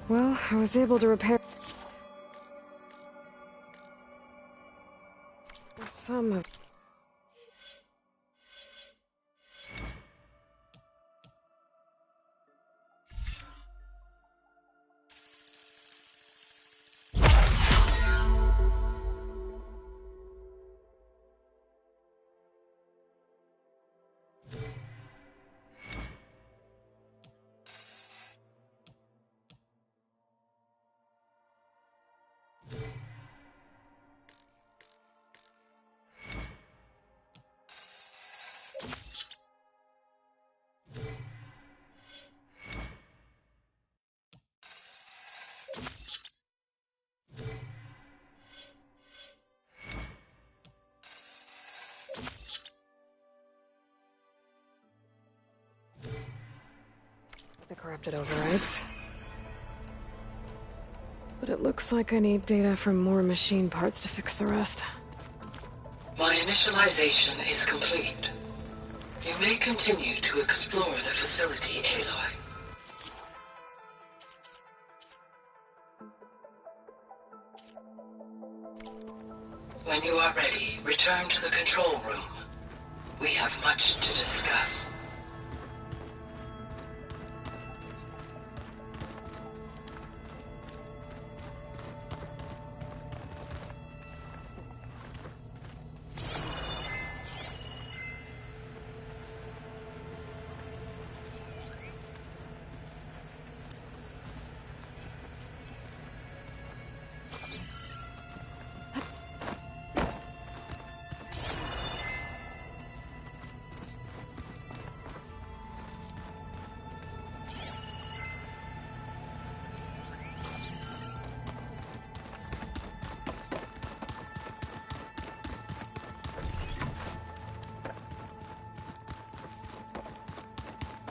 Well, I was able to repair some of... the corrupted overrides. But it looks like I need data from more machine parts to fix the rest. My initialization is complete. You may continue to explore the facility, Aloy. When you are ready, return to the control room. We have much to discuss.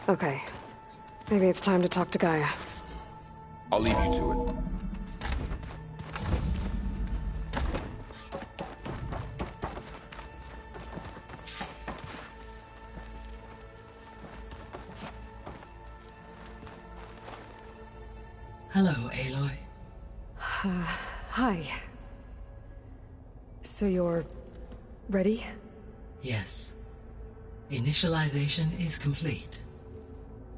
Okay. Maybe it's time to talk to Gaia. I'll leave you to it. Hello, Aloy. Hi. So you're ready? Yes. Initialization is complete.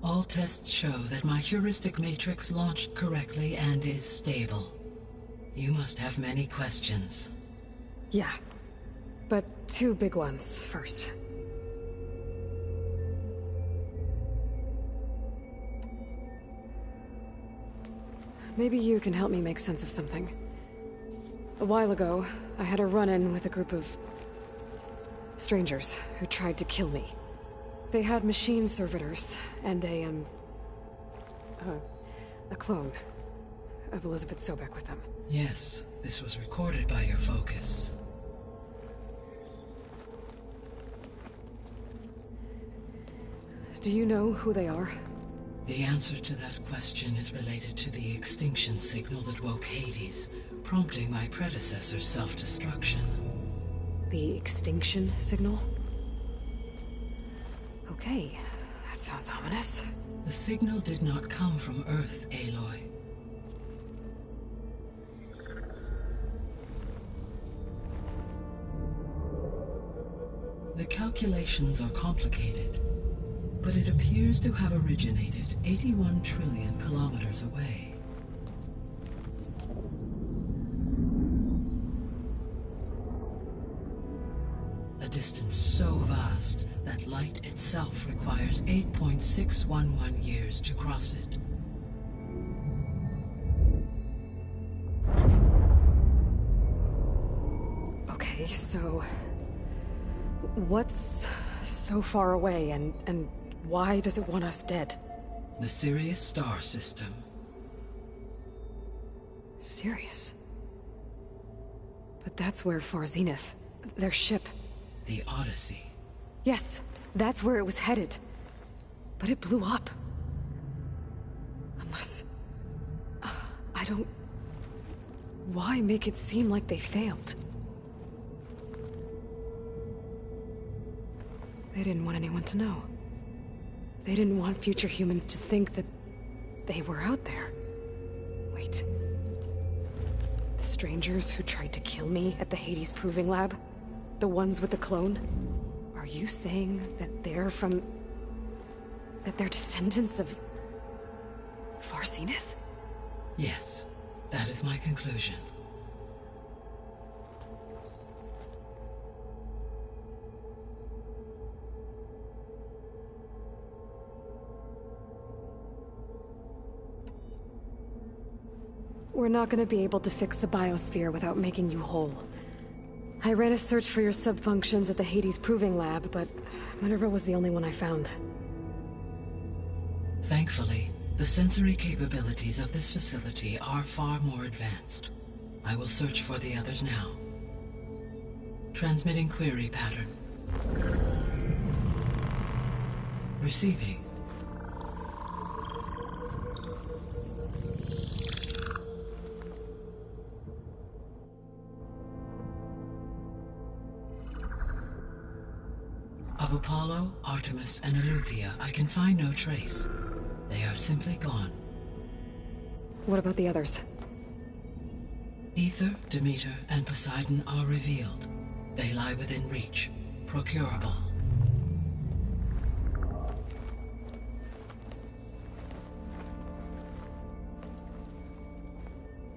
All tests show that my heuristic matrix launched correctly and is stable. You must have many questions. Yeah. But two big ones first. Maybe you can help me make sense of something. A while ago, I had a run-in with a group of strangers who tried to kill me. They had machine servitors and a clone of Elizabeth Sobek with them. Yes, this was recorded by your focus. Do you know who they are? The answer to that question is related to the extinction signal that woke Hades, prompting my predecessor's self-destruction. The extinction signal? Okay, that sounds ominous. The signal did not come from Earth, Aloy. The calculations are complicated, but it appears to have originated 81 trillion kilometers away. A distance so vast that light itself requires 8.611 years to cross it. Okay, so what's so far away and why does it want us dead? The Sirius star system. Sirius? But that's where Far Zenith, their ship... The Odyssey. Yes, that's where it was headed. But it blew up. Unless... I don't... Why make it seem like they failed? They didn't want anyone to know. They didn't want future humans to think that they were out there. Wait. The strangers who tried to kill me at the Hades Proving Lab? The ones with the clone? Are you saying that they're from... that they're descendants of... Far Zenith? Yes, that is my conclusion. We're not gonna be able to fix the biosphere without making you whole. I ran a search for your subfunctions at the Hades Proving Lab, but Minerva was the only one I found. Thankfully, the sensory capabilities of this facility are far more advanced. I will search for the others now. Transmitting query pattern. Receiving. Of Apollo, Artemis, and Eleuthia, I can find no trace. They are simply gone. What about the others? Ether, Demeter, and Poseidon are revealed. They lie within reach, procurable.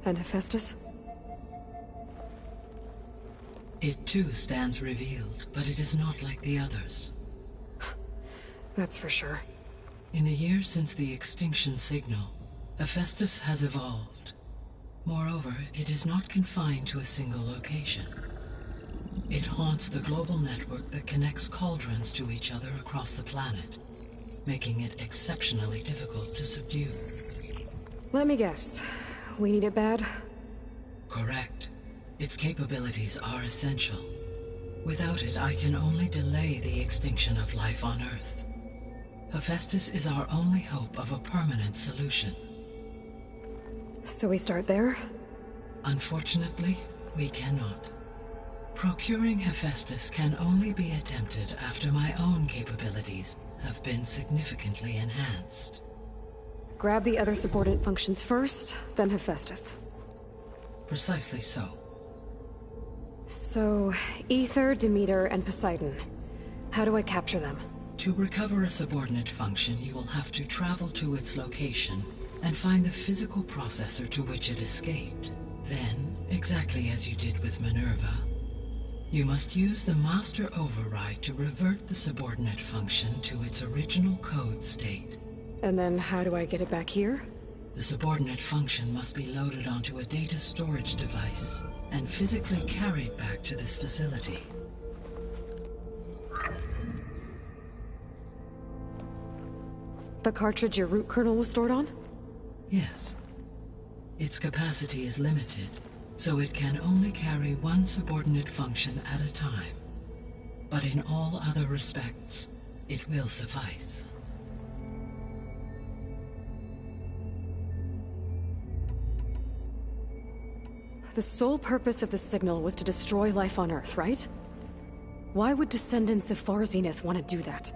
And Hephaestus? It too stands revealed, but it is not like the others. That's for sure. In the years since the extinction signal, Hephaestus has evolved. Moreover, it is not confined to a single location. It haunts the global network that connects cauldrons to each other across the planet, making it exceptionally difficult to subdue. Let me guess. We need it bad? Correct. Its capabilities are essential. Without it, I can only delay the extinction of life on Earth. Hephaestus is our only hope of a permanent solution. So we start there? Unfortunately, we cannot. Procuring Hephaestus can only be attempted after my own capabilities have been significantly enhanced. Grab the other subordinate functions first, then Hephaestus. Precisely so. So, Ether, Demeter, and Poseidon. How do I capture them? To recover a subordinate function, you will have to travel to its location and find the physical processor to which it escaped. Then, exactly as you did with Minerva, you must use the master override to revert the subordinate function to its original code state. And then how do I get it back here? The subordinate function must be loaded onto a data storage device and physically carried back to this facility. The cartridge your root kernel was stored on? Yes. Its capacity is limited, so it can only carry one subordinate function at a time. But in all other respects, it will suffice. The sole purpose of the signal was to destroy life on Earth, right? Why would descendants of Far Zenith want to do that?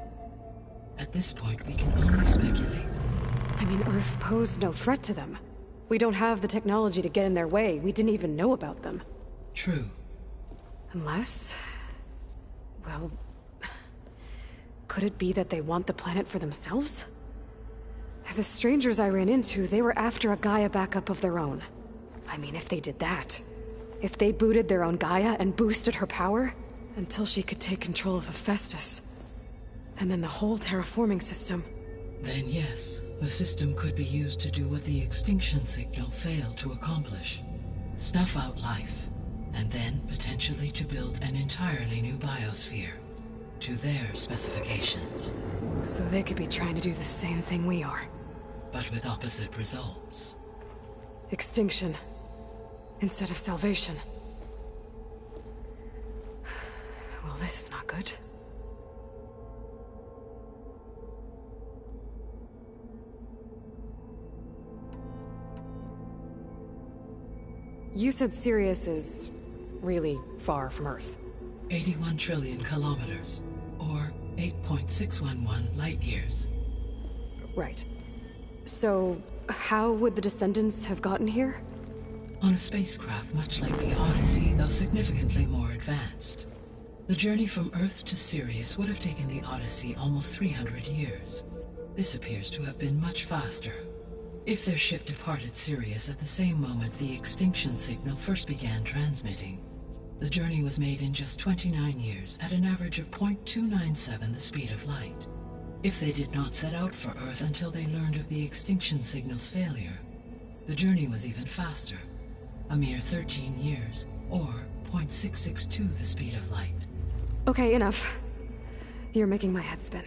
At this point, we can only speculate. I mean, Earth posed no threat to them. We don't have the technology to get in their way. We didn't even know about them. True. Unless... well... could it be that they want the planet for themselves? The strangers I ran into, they were after a Gaia backup of their own. I mean, if they did that... if they booted their own Gaia and boosted her power... until she could take control of Hephaestus... and then the whole terraforming system... Then yes, the system could be used to do what the extinction signal failed to accomplish. Snuff out life, and then potentially to build an entirely new biosphere, to their specifications. So they could be trying to do the same thing we are. But with opposite results. Extinction, instead of salvation. Well, this is not good. You said Sirius is really far from Earth. 81 trillion kilometers, or 8.611 light years. Right. So, how would the descendants have gotten here? On a spacecraft much like the Odyssey, though significantly more advanced. The journey from Earth to Sirius would have taken the Odyssey almost 300 years. This appears to have been much faster. If their ship departed Sirius at the same moment the extinction signal first began transmitting, the journey was made in just 29 years at an average of 0.297 the speed of light. If they did not set out for Earth until they learned of the extinction signal's failure, the journey was even faster, a mere 13 years, or 0.662 the speed of light. Okay, enough. You're making my head spin.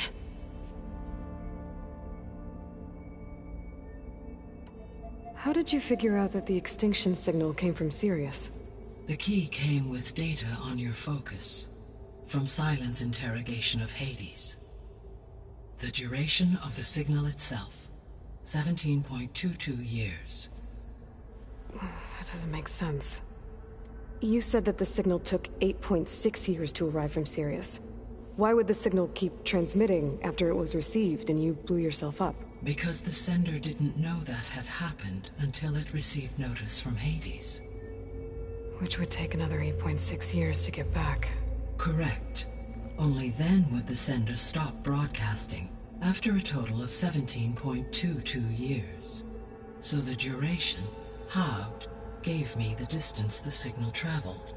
How did you figure out that the extinction signal came from Sirius? The key came with data on your focus, from Silent's interrogation of Hades. The duration of the signal itself, 17.22 years. That doesn't make sense. You said that the signal took 8.6 years to arrive from Sirius. Why would the signal keep transmitting after it was received and you blew yourself up? Because the sender didn't know that had happened until it received notice from Hades. Which would take another 8.6 years to get back. Correct. Only then would the sender stop broadcasting, after a total of 17.22 years. So the duration, halved, gave me the distance the signal traveled.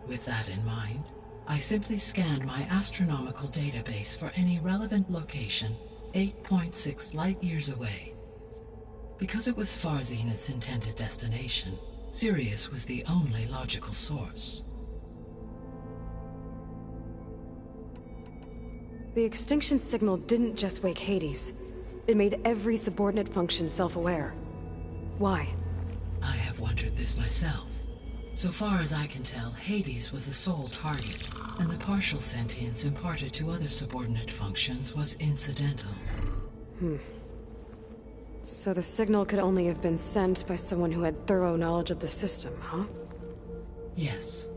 With that in mind, I simply scanned my astronomical database for any relevant location 8.6 light-years away. Because it was Far Zenith's intended destination, Sirius was the only logical source. The extinction signal didn't just wake Hades. It made every subordinate function self-aware. Why? I have wondered this myself. So far as I can tell, Hades was the sole target, and the partial sentience imparted to other subordinate functions was incidental. So the signal could only have been sent by someone who had thorough knowledge of the system, huh? Yes.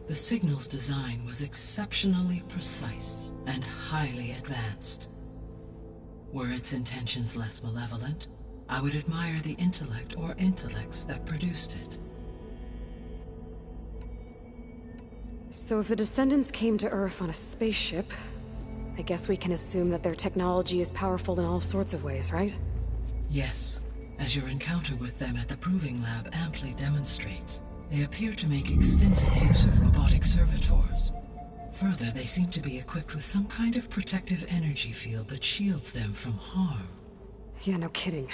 The signal's design was exceptionally precise and highly advanced. Were its intentions less malevolent, I would admire the intellect or intellects that produced it. So if the Descendants came to Earth on a spaceship, I guess we can assume that their technology is powerful in all sorts of ways, right? Yes, as your encounter with them at the Proving Lab amply demonstrates, they appear to make extensive use of robotic servitors. Further, they seem to be equipped with some kind of protective energy field that shields them from harm. Yeah, no kidding.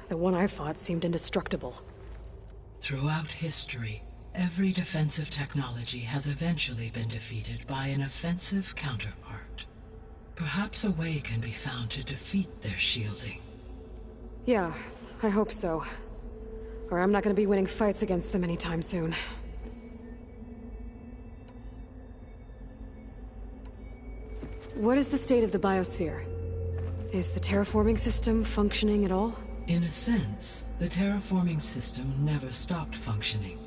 The one I fought seemed indestructible. Throughout history, every defensive technology has eventually been defeated by an offensive counterpart. Perhaps a way can be found to defeat their shielding. Yeah, I hope so. Or I'm not gonna be winning fights against them anytime soon. What is the state of the biosphere? Is the terraforming system functioning at all? In a sense, the terraforming system never stopped functioning.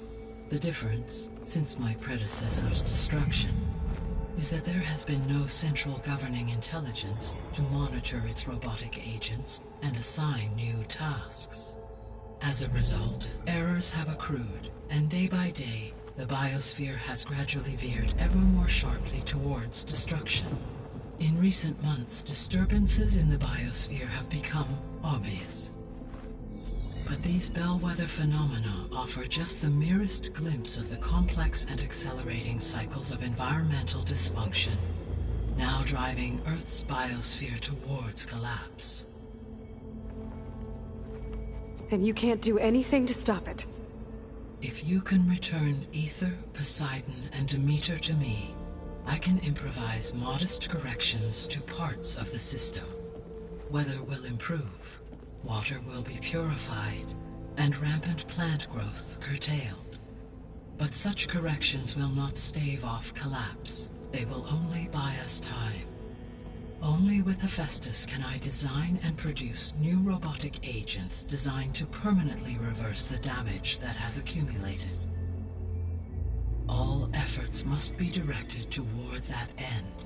The difference, since my predecessor's destruction, is that there has been no central governing intelligence to monitor its robotic agents and assign new tasks. As a result, errors have accrued, and day by day, the biosphere has gradually veered ever more sharply towards destruction. In recent months, disturbances in the biosphere have become obvious. But these bellwether phenomena offer just the merest glimpse of the complex and accelerating cycles of environmental dysfunction, now driving Earth's biosphere towards collapse. And you can't do anything to stop it? If you can return Ether, Poseidon, and Demeter to me, I can improvise modest corrections to parts of the system. Weather will improve, water will be purified, and rampant plant growth curtailed. But such corrections will not stave off collapse. They will only buy us time. Only with Hephaestus can I design and produce new robotic agents designed to permanently reverse the damage that has accumulated. All efforts must be directed toward that end.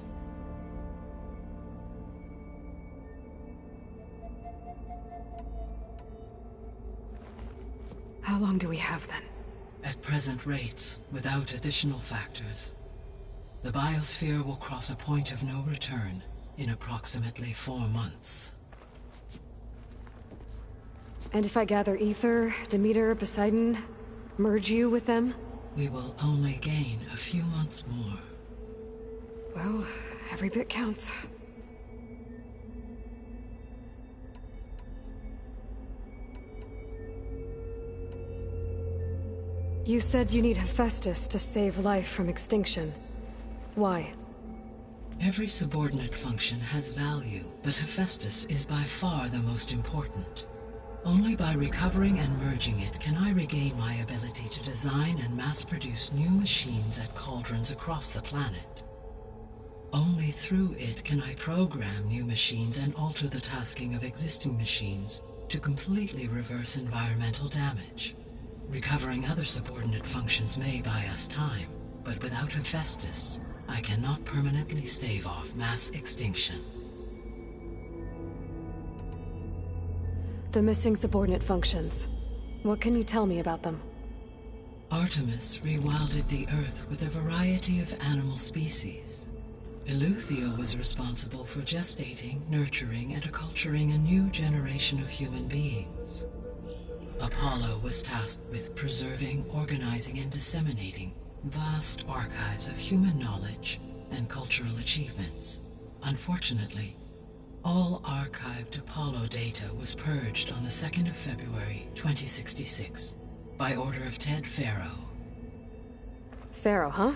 How long do we have then? At present rates, without additional factors, the biosphere will cross a point of no return in approximately 4 months. And if I gather Ether, Demeter, Poseidon, merge you with them? We will only gain a few months more. Well, every bit counts. You said you need Hephaestus to save life from extinction. Why? Every subordinate function has value, but Hephaestus is by far the most important. Only by recovering and merging it can I regain my ability to design and mass-produce new machines at cauldrons across the planet. Only through it can I program new machines and alter the tasking of existing machines to completely reverse environmental damage. Recovering other subordinate functions may buy us time, but without Hephaestus, I cannot permanently stave off mass extinction. The missing subordinate functions. What can you tell me about them? Artemis rewilded the Earth with a variety of animal species. Eleuthia was responsible for gestating, nurturing, and acculturating a new generation of human beings. Apollo was tasked with preserving, organizing, and disseminating vast archives of human knowledge and cultural achievements. Unfortunately, all archived Apollo data was purged on the 2nd of February, 2066, by order of Ted Faro. Pharaoh, huh?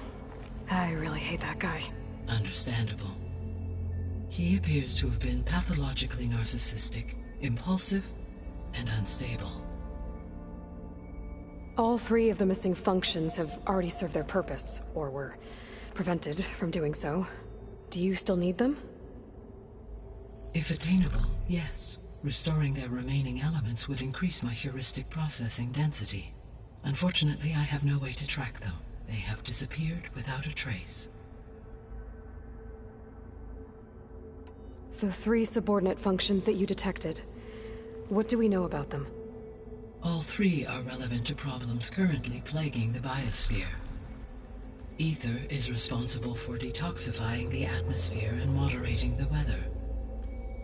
I really hate that guy. Understandable. He appears to have been pathologically narcissistic, impulsive, and unstable. All 3 of the missing functions have already served their purpose, or were prevented from doing so. Do you still need them? If attainable, yes. Restoring their remaining elements would increase my heuristic processing density. Unfortunately, I have no way to track them. They have disappeared without a trace. The 3 subordinate functions that you detected, what do we know about them? All 3 are relevant to problems currently plaguing the biosphere. Ether is responsible for detoxifying the atmosphere and moderating the weather.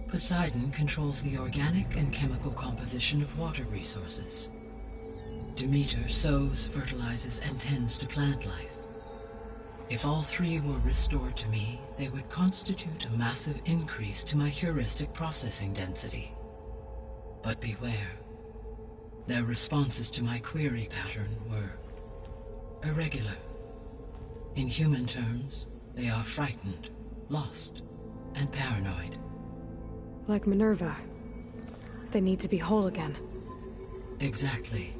Poseidon controls the organic and chemical composition of water resources. Demeter sows, fertilizes, and tends to plant life. If all 3 were restored to me, they would constitute a massive increase to my heuristic processing density. But beware. Their responses to my query pattern were irregular. In human terms, they are frightened, lost, and paranoid. Like Minerva. They need to be whole again. Exactly.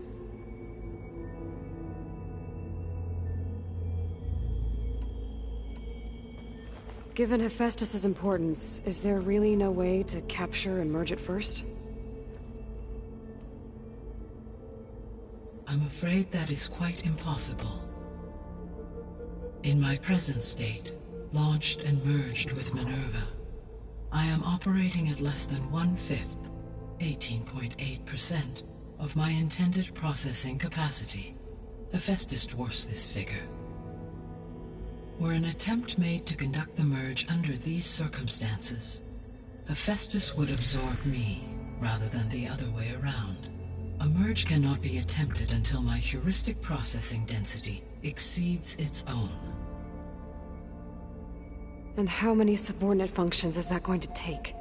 Given Hephaestus' importance, is there really no way to capture and merge it first? I'm afraid that is quite impossible. In my present state, launched and merged with Minerva, I am operating at less than 1/5, 18.8%, of my intended processing capacity. Hephaestus dwarfs this figure. Were an attempt made to conduct the merge under these circumstances, Hephaestus would absorb me, rather than the other way around. A merge cannot be attempted until my heuristic processing density exceeds its own. And how many subordinate functions is that going to take?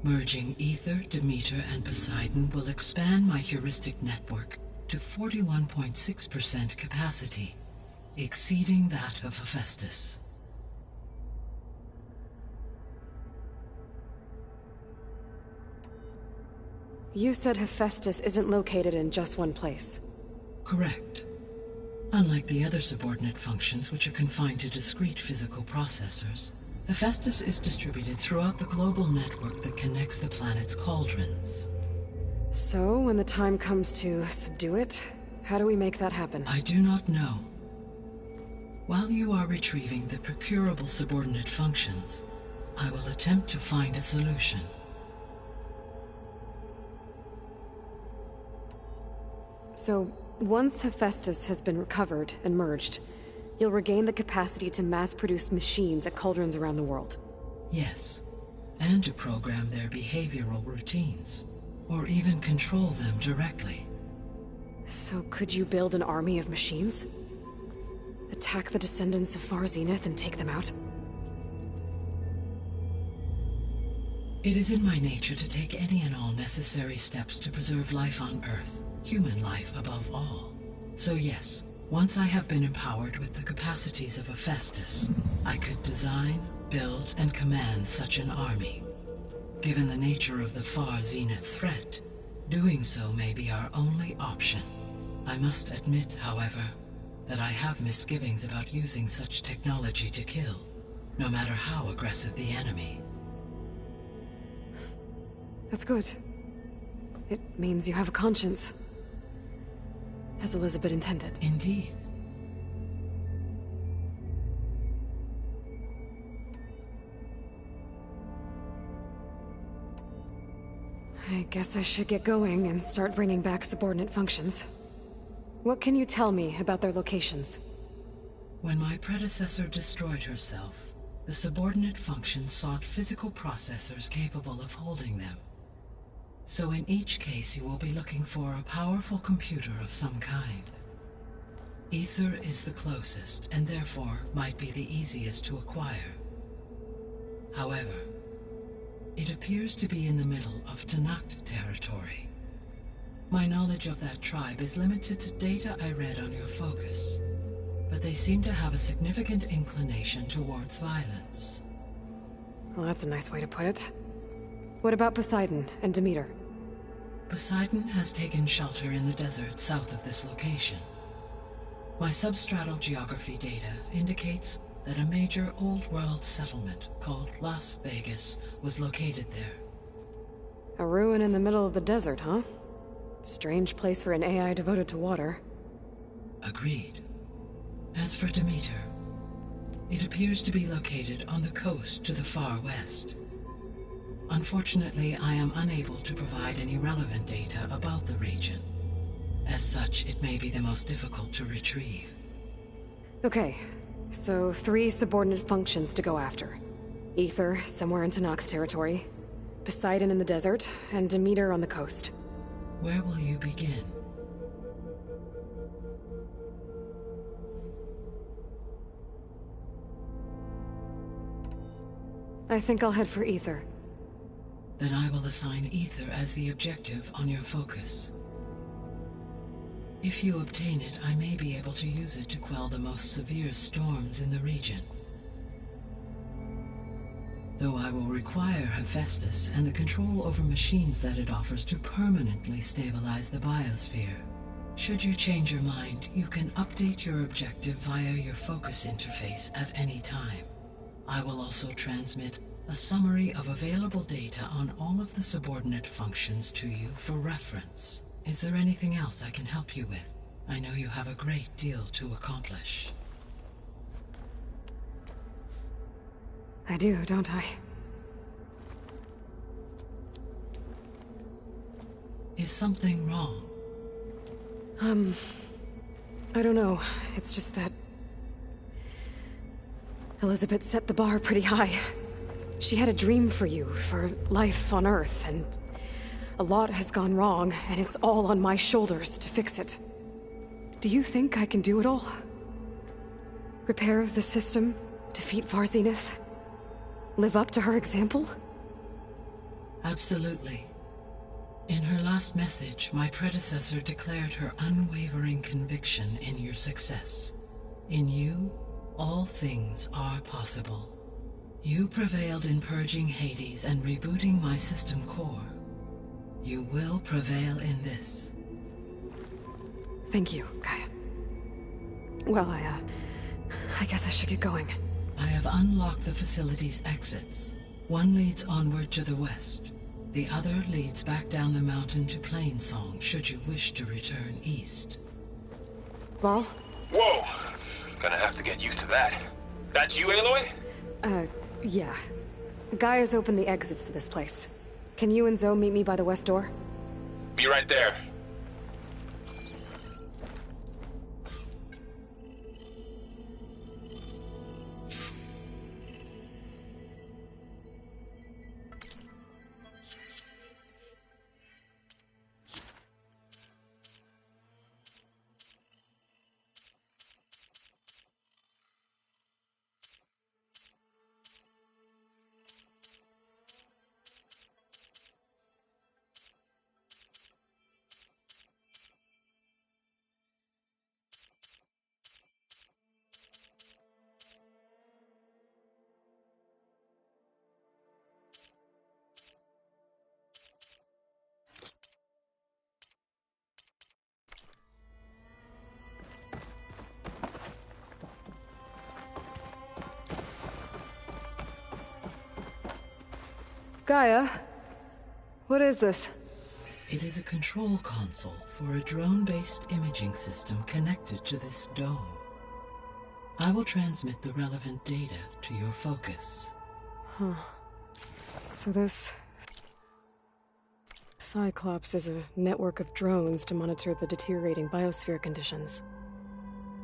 Merging Ether, Demeter, and Poseidon will expand my heuristic network to 41.6% capacity, exceeding that of Hephaestus. You said Hephaestus isn't located in just one place. Correct. Unlike the other subordinate functions, which are confined to discrete physical processors, Hephaestus is distributed throughout the global network that connects the planet's cauldrons. So, when the time comes to subdue it, how do we make that happen? I do not know. While you are retrieving the procurable subordinate functions, I will attempt to find a solution. So, once Hephaestus has been recovered and merged, you'll regain the capacity to mass-produce machines at cauldrons around the world. Yes, and to program their behavioral routines, or even control them directly. So could you build an army of machines? Attack the descendants of Far Zenith and take them out? It is in my nature to take any and all necessary steps to preserve life on Earth, human life above all. So yes, once I have been empowered with the capacities of Hephaestus, I could design, build, and command such an army. Given the nature of the Far Zenith threat, doing so may be our only option. I must admit, however, that I have misgivings about using such technology to kill, no matter how aggressive the enemy. That's good. It means you have a conscience. As Elizabeth intended. Indeed. I guess I should get going and start bringing back subordinate functions. What can you tell me about their locations? When my predecessor destroyed herself, the subordinate functions sought physical processors capable of holding them. So in each case you will be looking for a powerful computer of some kind. Ether is the closest, and therefore might be the easiest to acquire. However, it appears to be in the middle of Tanakh territory. My knowledge of that tribe is limited to data I read on your focus, but they seem to have a significant inclination towards violence. Well, that's a nice way to put it. What about Poseidon and Demeter? Poseidon has taken shelter in the desert south of this location. My substratal geography data indicates that a major old-world settlement called Las Vegas was located there. A ruin in the middle of the desert, huh? Strange place for an AI devoted to water. Agreed. As for Demeter, it appears to be located on the coast to the far west. Unfortunately, I am unable to provide any relevant data about the region. As such, it may be the most difficult to retrieve. Okay, so 3 subordinate functions to go after. Ether, somewhere in Tenakth's territory. Poseidon in the desert, and Demeter on the coast. Where will you begin? I think I'll head for Ether. Then I will assign Ether as the objective on your focus. If you obtain it, I may be able to use it to quell the most severe storms in the region. Though I will require Hephaestus and the control over machines that it offers to permanently stabilize the biosphere. Should you change your mind, you can update your objective via your focus interface at any time. I will also transmit a summary of available data on all of the subordinate functions to you for reference. Is there anything else I can help you with? I know you have a great deal to accomplish. I do, don't I? Is something wrong? I don't know. It's just that Elizabeth set the bar pretty high. She had a dream for you, for life on Earth, and a lot has gone wrong, and it's all on my shoulders to fix it. Do you think I can do it all? Repair the system, defeat Varzenith, live up to her example? Absolutely. In her last message, my predecessor declared her unwavering conviction in your success. In you, all things are possible. You prevailed in purging Hades and rebooting my system core. You will prevail in this. Thank you, Gaia. Well, I guess I should get going. I have unlocked the facility's exits. One leads onward to the west. The other leads back down the mountain to Plainsong, should you wish to return east. Varl? Whoa! Gonna have to get used to that. That's you, Aloy? Yeah. Gaia's opened the exits to this place. Can you and Zoe meet me by the west door? Be right there. Gaia? What is this? It is a control console for a drone-based imaging system connected to this dome. I will transmit the relevant data to your focus. Huh. So this Cyclops is a network of drones to monitor the deteriorating biosphere conditions.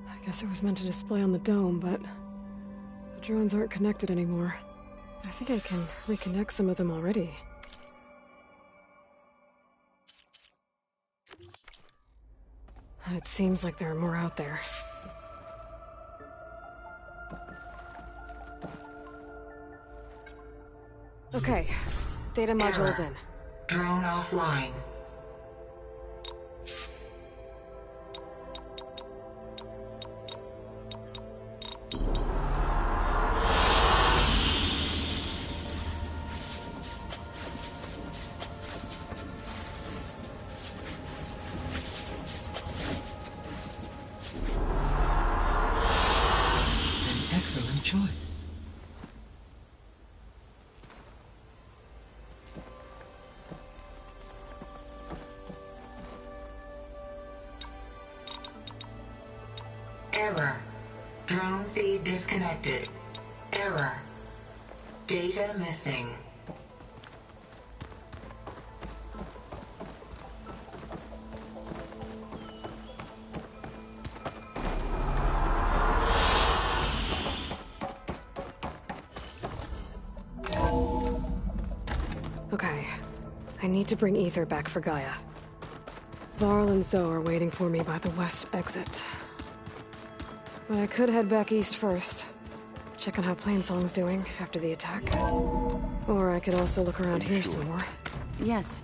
I guess it was meant to display on the dome, but the drones aren't connected anymore. I think I can reconnect some of them already. And it seems like there are more out there. Okay, data module's in. Drone offline. choice. Error. Drone feed disconnected. Error. Data missing. Okay. I need to bring Ether back for Gaia. Varl and Zoe are waiting for me by the west exit. But I could head back east first. Check on how Plainsong's doing after the attack. Or I could also look around here some more. Yes.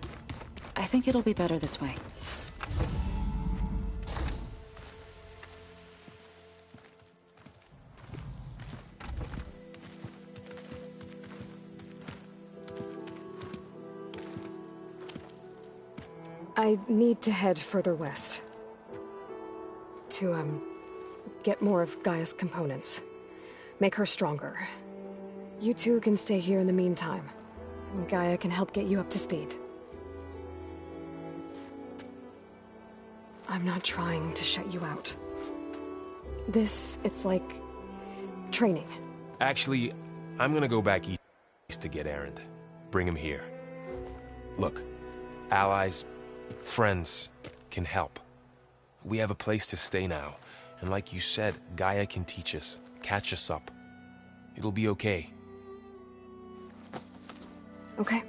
I think it'll be better this way. I need to head further west. To, get more of Gaia's components. Make her stronger. You two can stay here in the meantime. And Gaia can help get you up to speed. I'm not trying to shut you out. It's like... training. Actually, I'm gonna go back east to get Erend. Bring him here. Look, allies, friends can help. We have a place to stay now. And like you said, Gaia can teach us, catch us up. It'll be okay. Okay.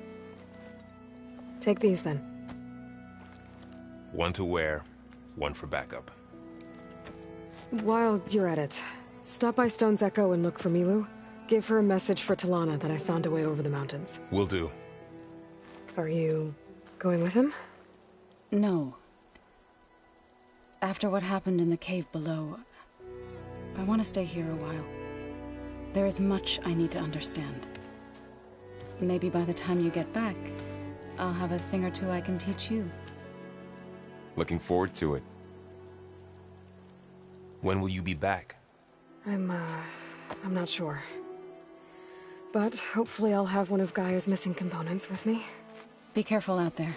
Take these then. One to wear, one for backup. While you're at it, stop by Stone's Echo and look for Milu. Give her a message for Talana that I found a way over the mountains. Will do. Are you going with him? No. After what happened in the cave below, I want to stay here a while. There is much I need to understand. Maybe by the time you get back, I'll have a thing or two I can teach you. Looking forward to it. When will you be back? I'm not sure. But hopefully I'll have one of Gaia's missing components with me. Be careful out there.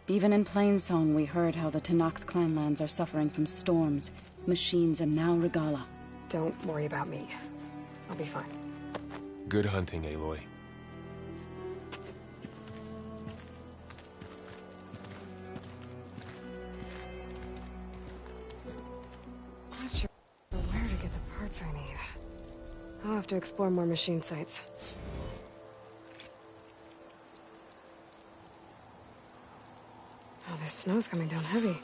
Even in Plainsong, we heard how the Tenakth clanlands are suffering from storms, machines, and now Regala. Don't worry about me. I'll be fine. Good hunting, Aloy. Not sure where to get the parts I need. I'll have to explore more machine sites. Oh, this snow's coming down heavy.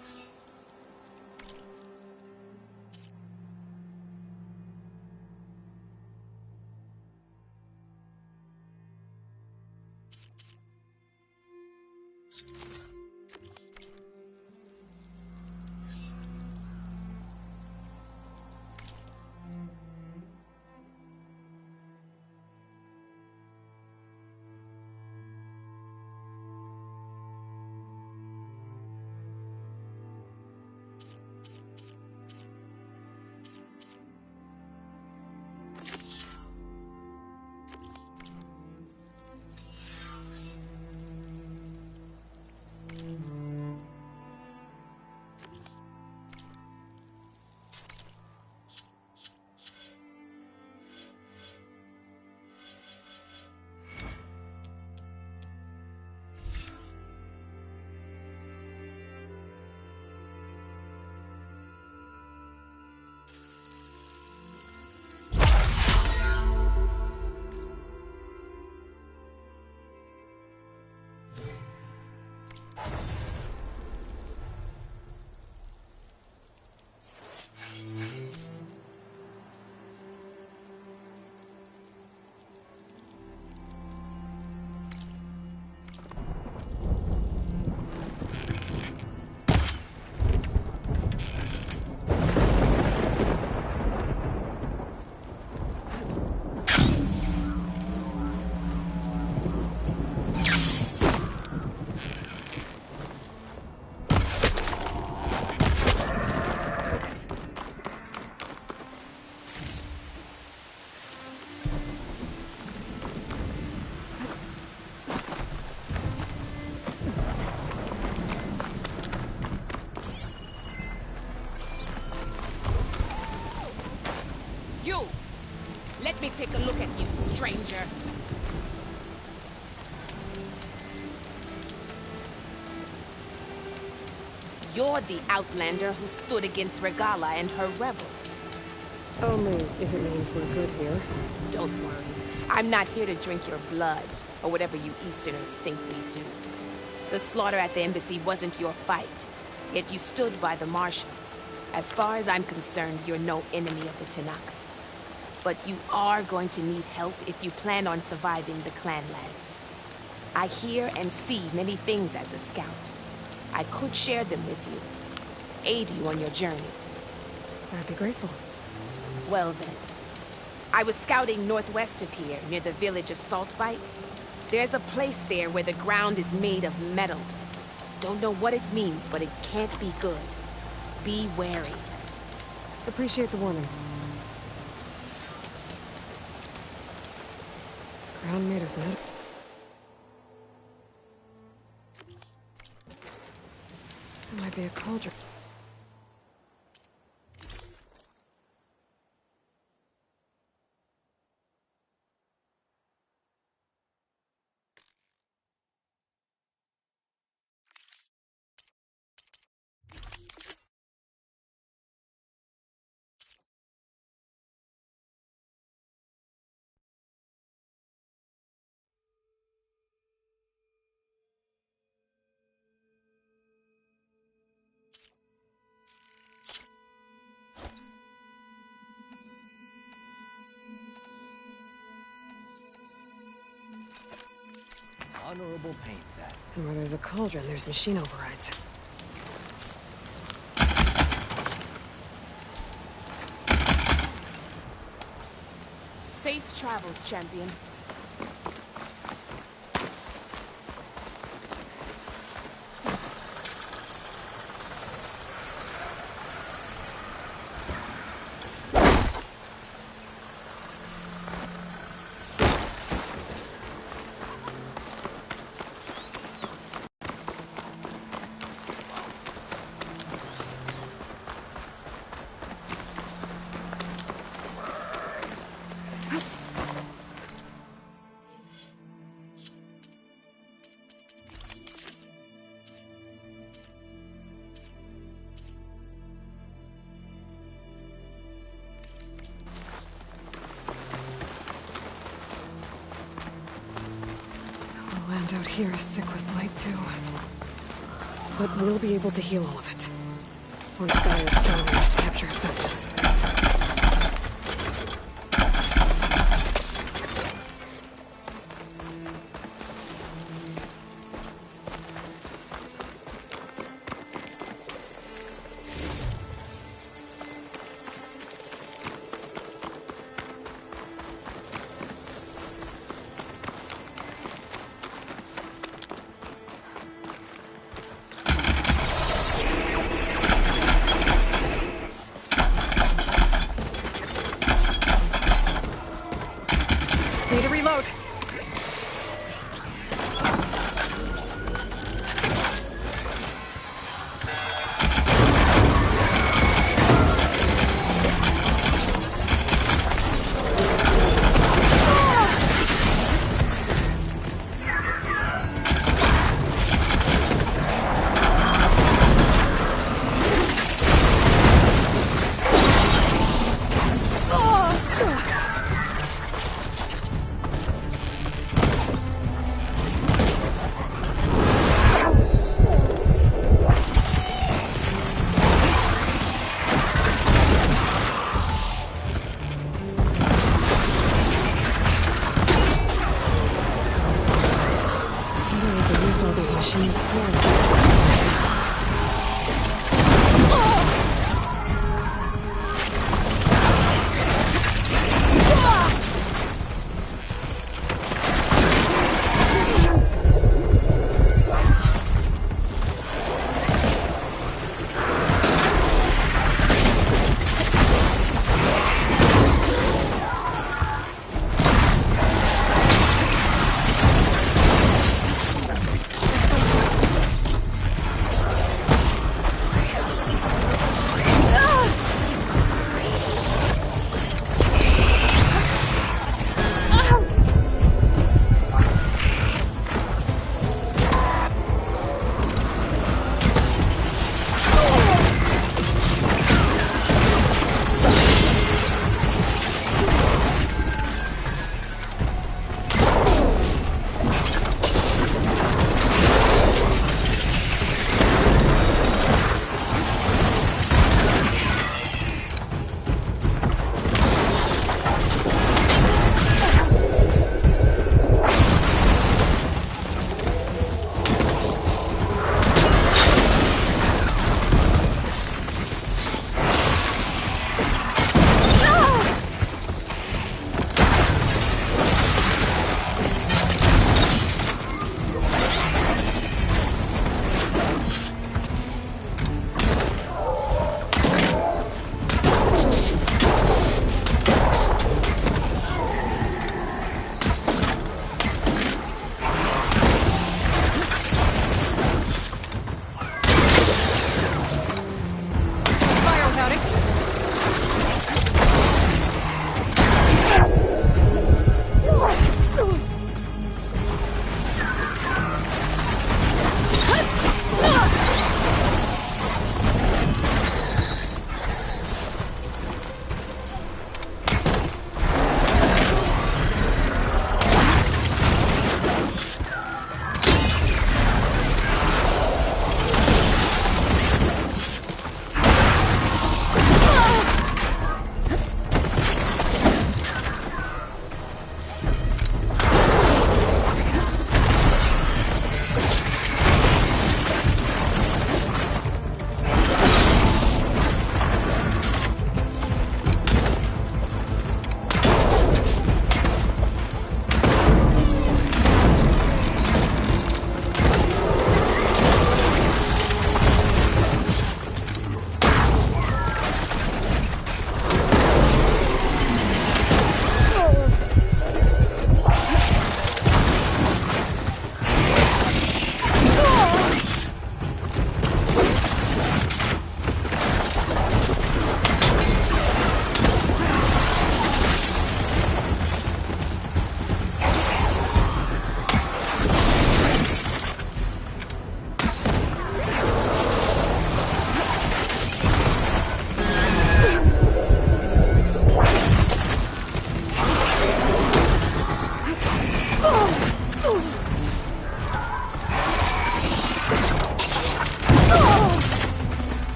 You! Let me take a look at you, stranger. You're the outlander who stood against Regala and her rebels. Only if it means we're good here. Don't worry. I'm not here to drink your blood, or whatever you Easterners think we do. The slaughter at the embassy wasn't your fight, yet you stood by the marshals. As far as I'm concerned, you're no enemy of the Tanakh. But you are going to need help if you plan on surviving the Clanlands. I hear and see many things as a scout. I could share them with you, aid you on your journey. I'd be grateful. Well then, I was scouting northwest of here, near the village of Saltbite. There's a place there where the ground is made of metal. Don't know what it means, but it can't be good. Be wary. Appreciate the warning. Ground made of metal. It might be a cauldron. Honorable paint, that. And where there's a cauldron, there's machine overrides. Safe travels, champion. Land out here is sick with blight too. But we'll be able to heal all of it. Once Gaia is strong enough to capture Hephaestus.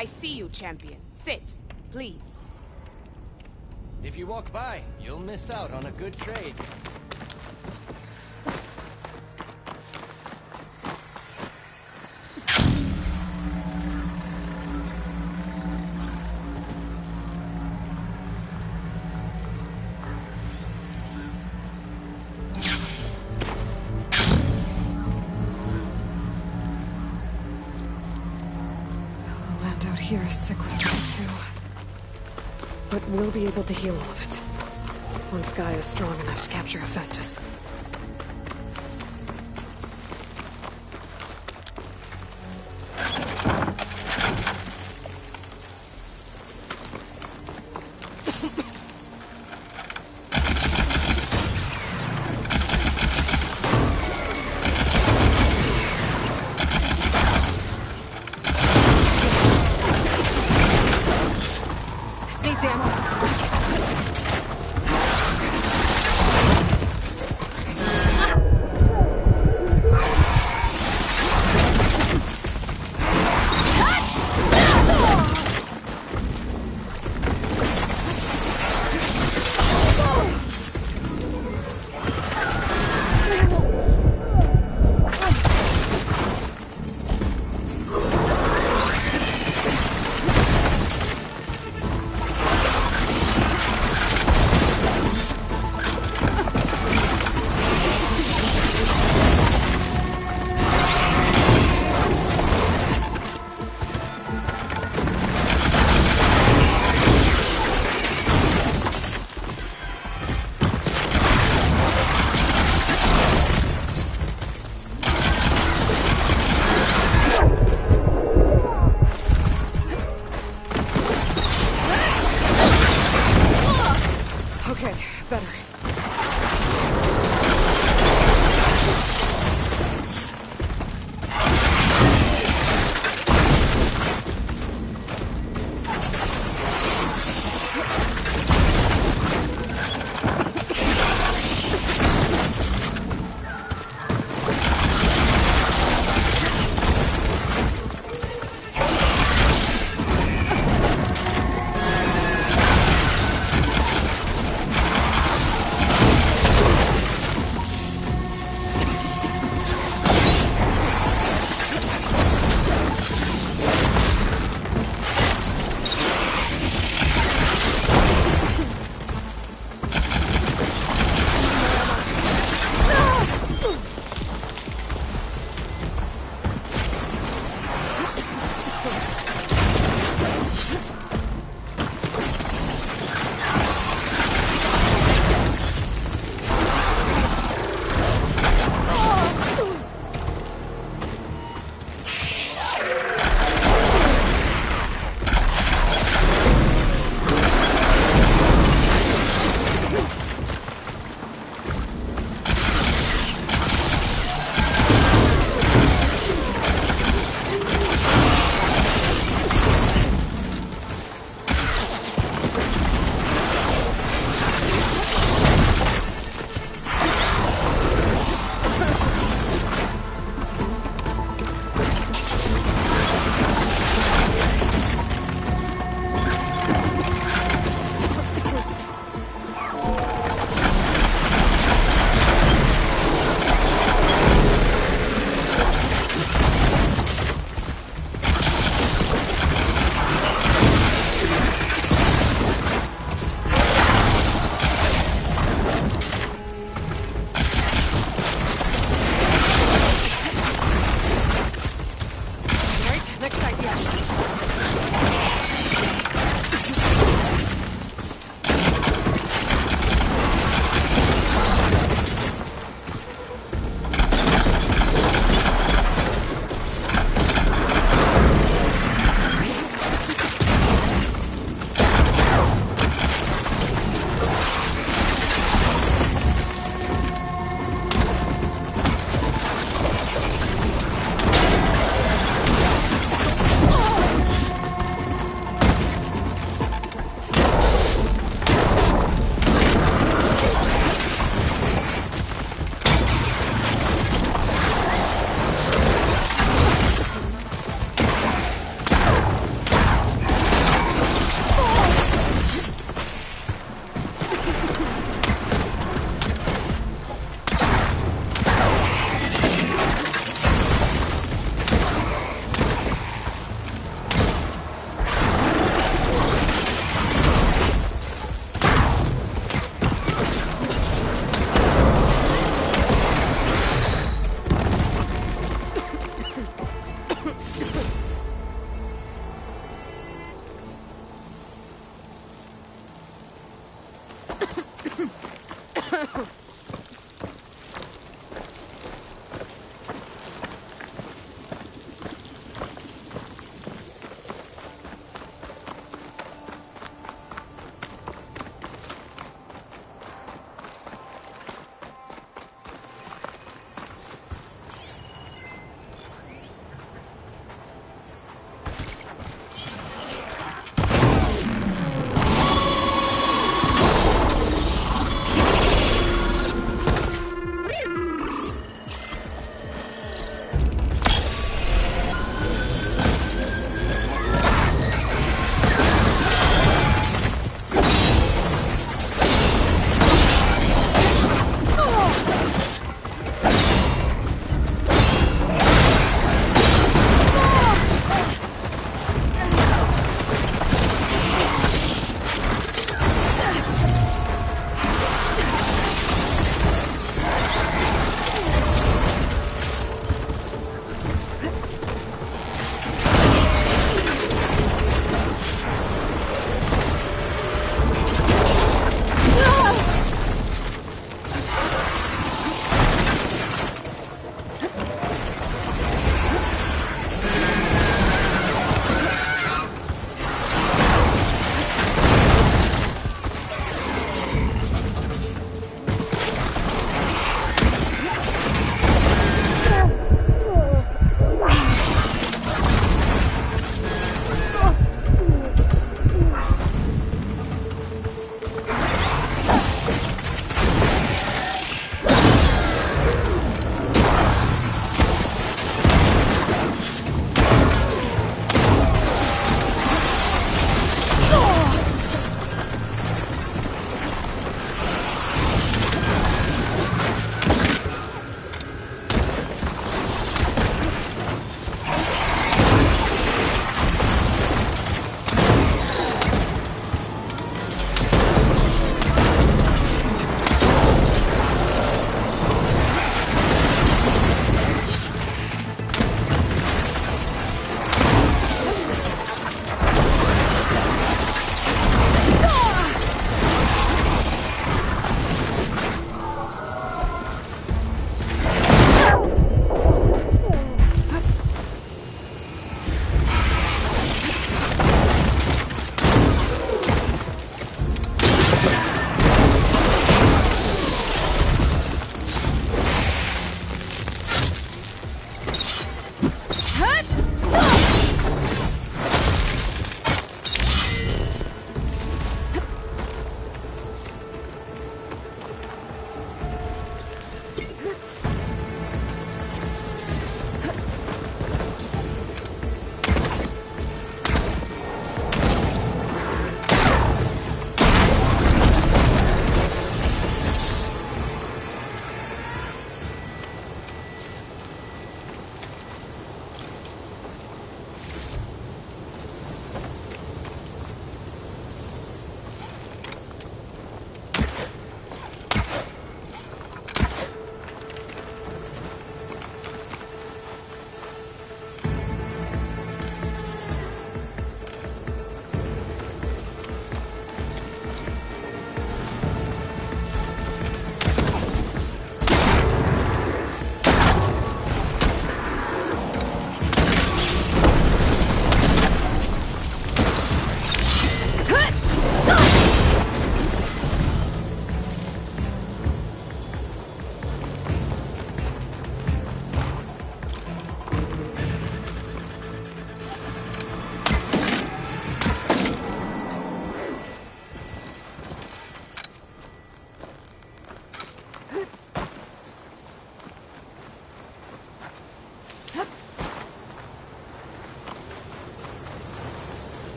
I see you, champion. Sit, please. If you walk by, you'll miss out on a good trade. The land out here is sick with it, too. But we'll be able to heal all of it. Once Gaia is strong enough to capture Hephaestus.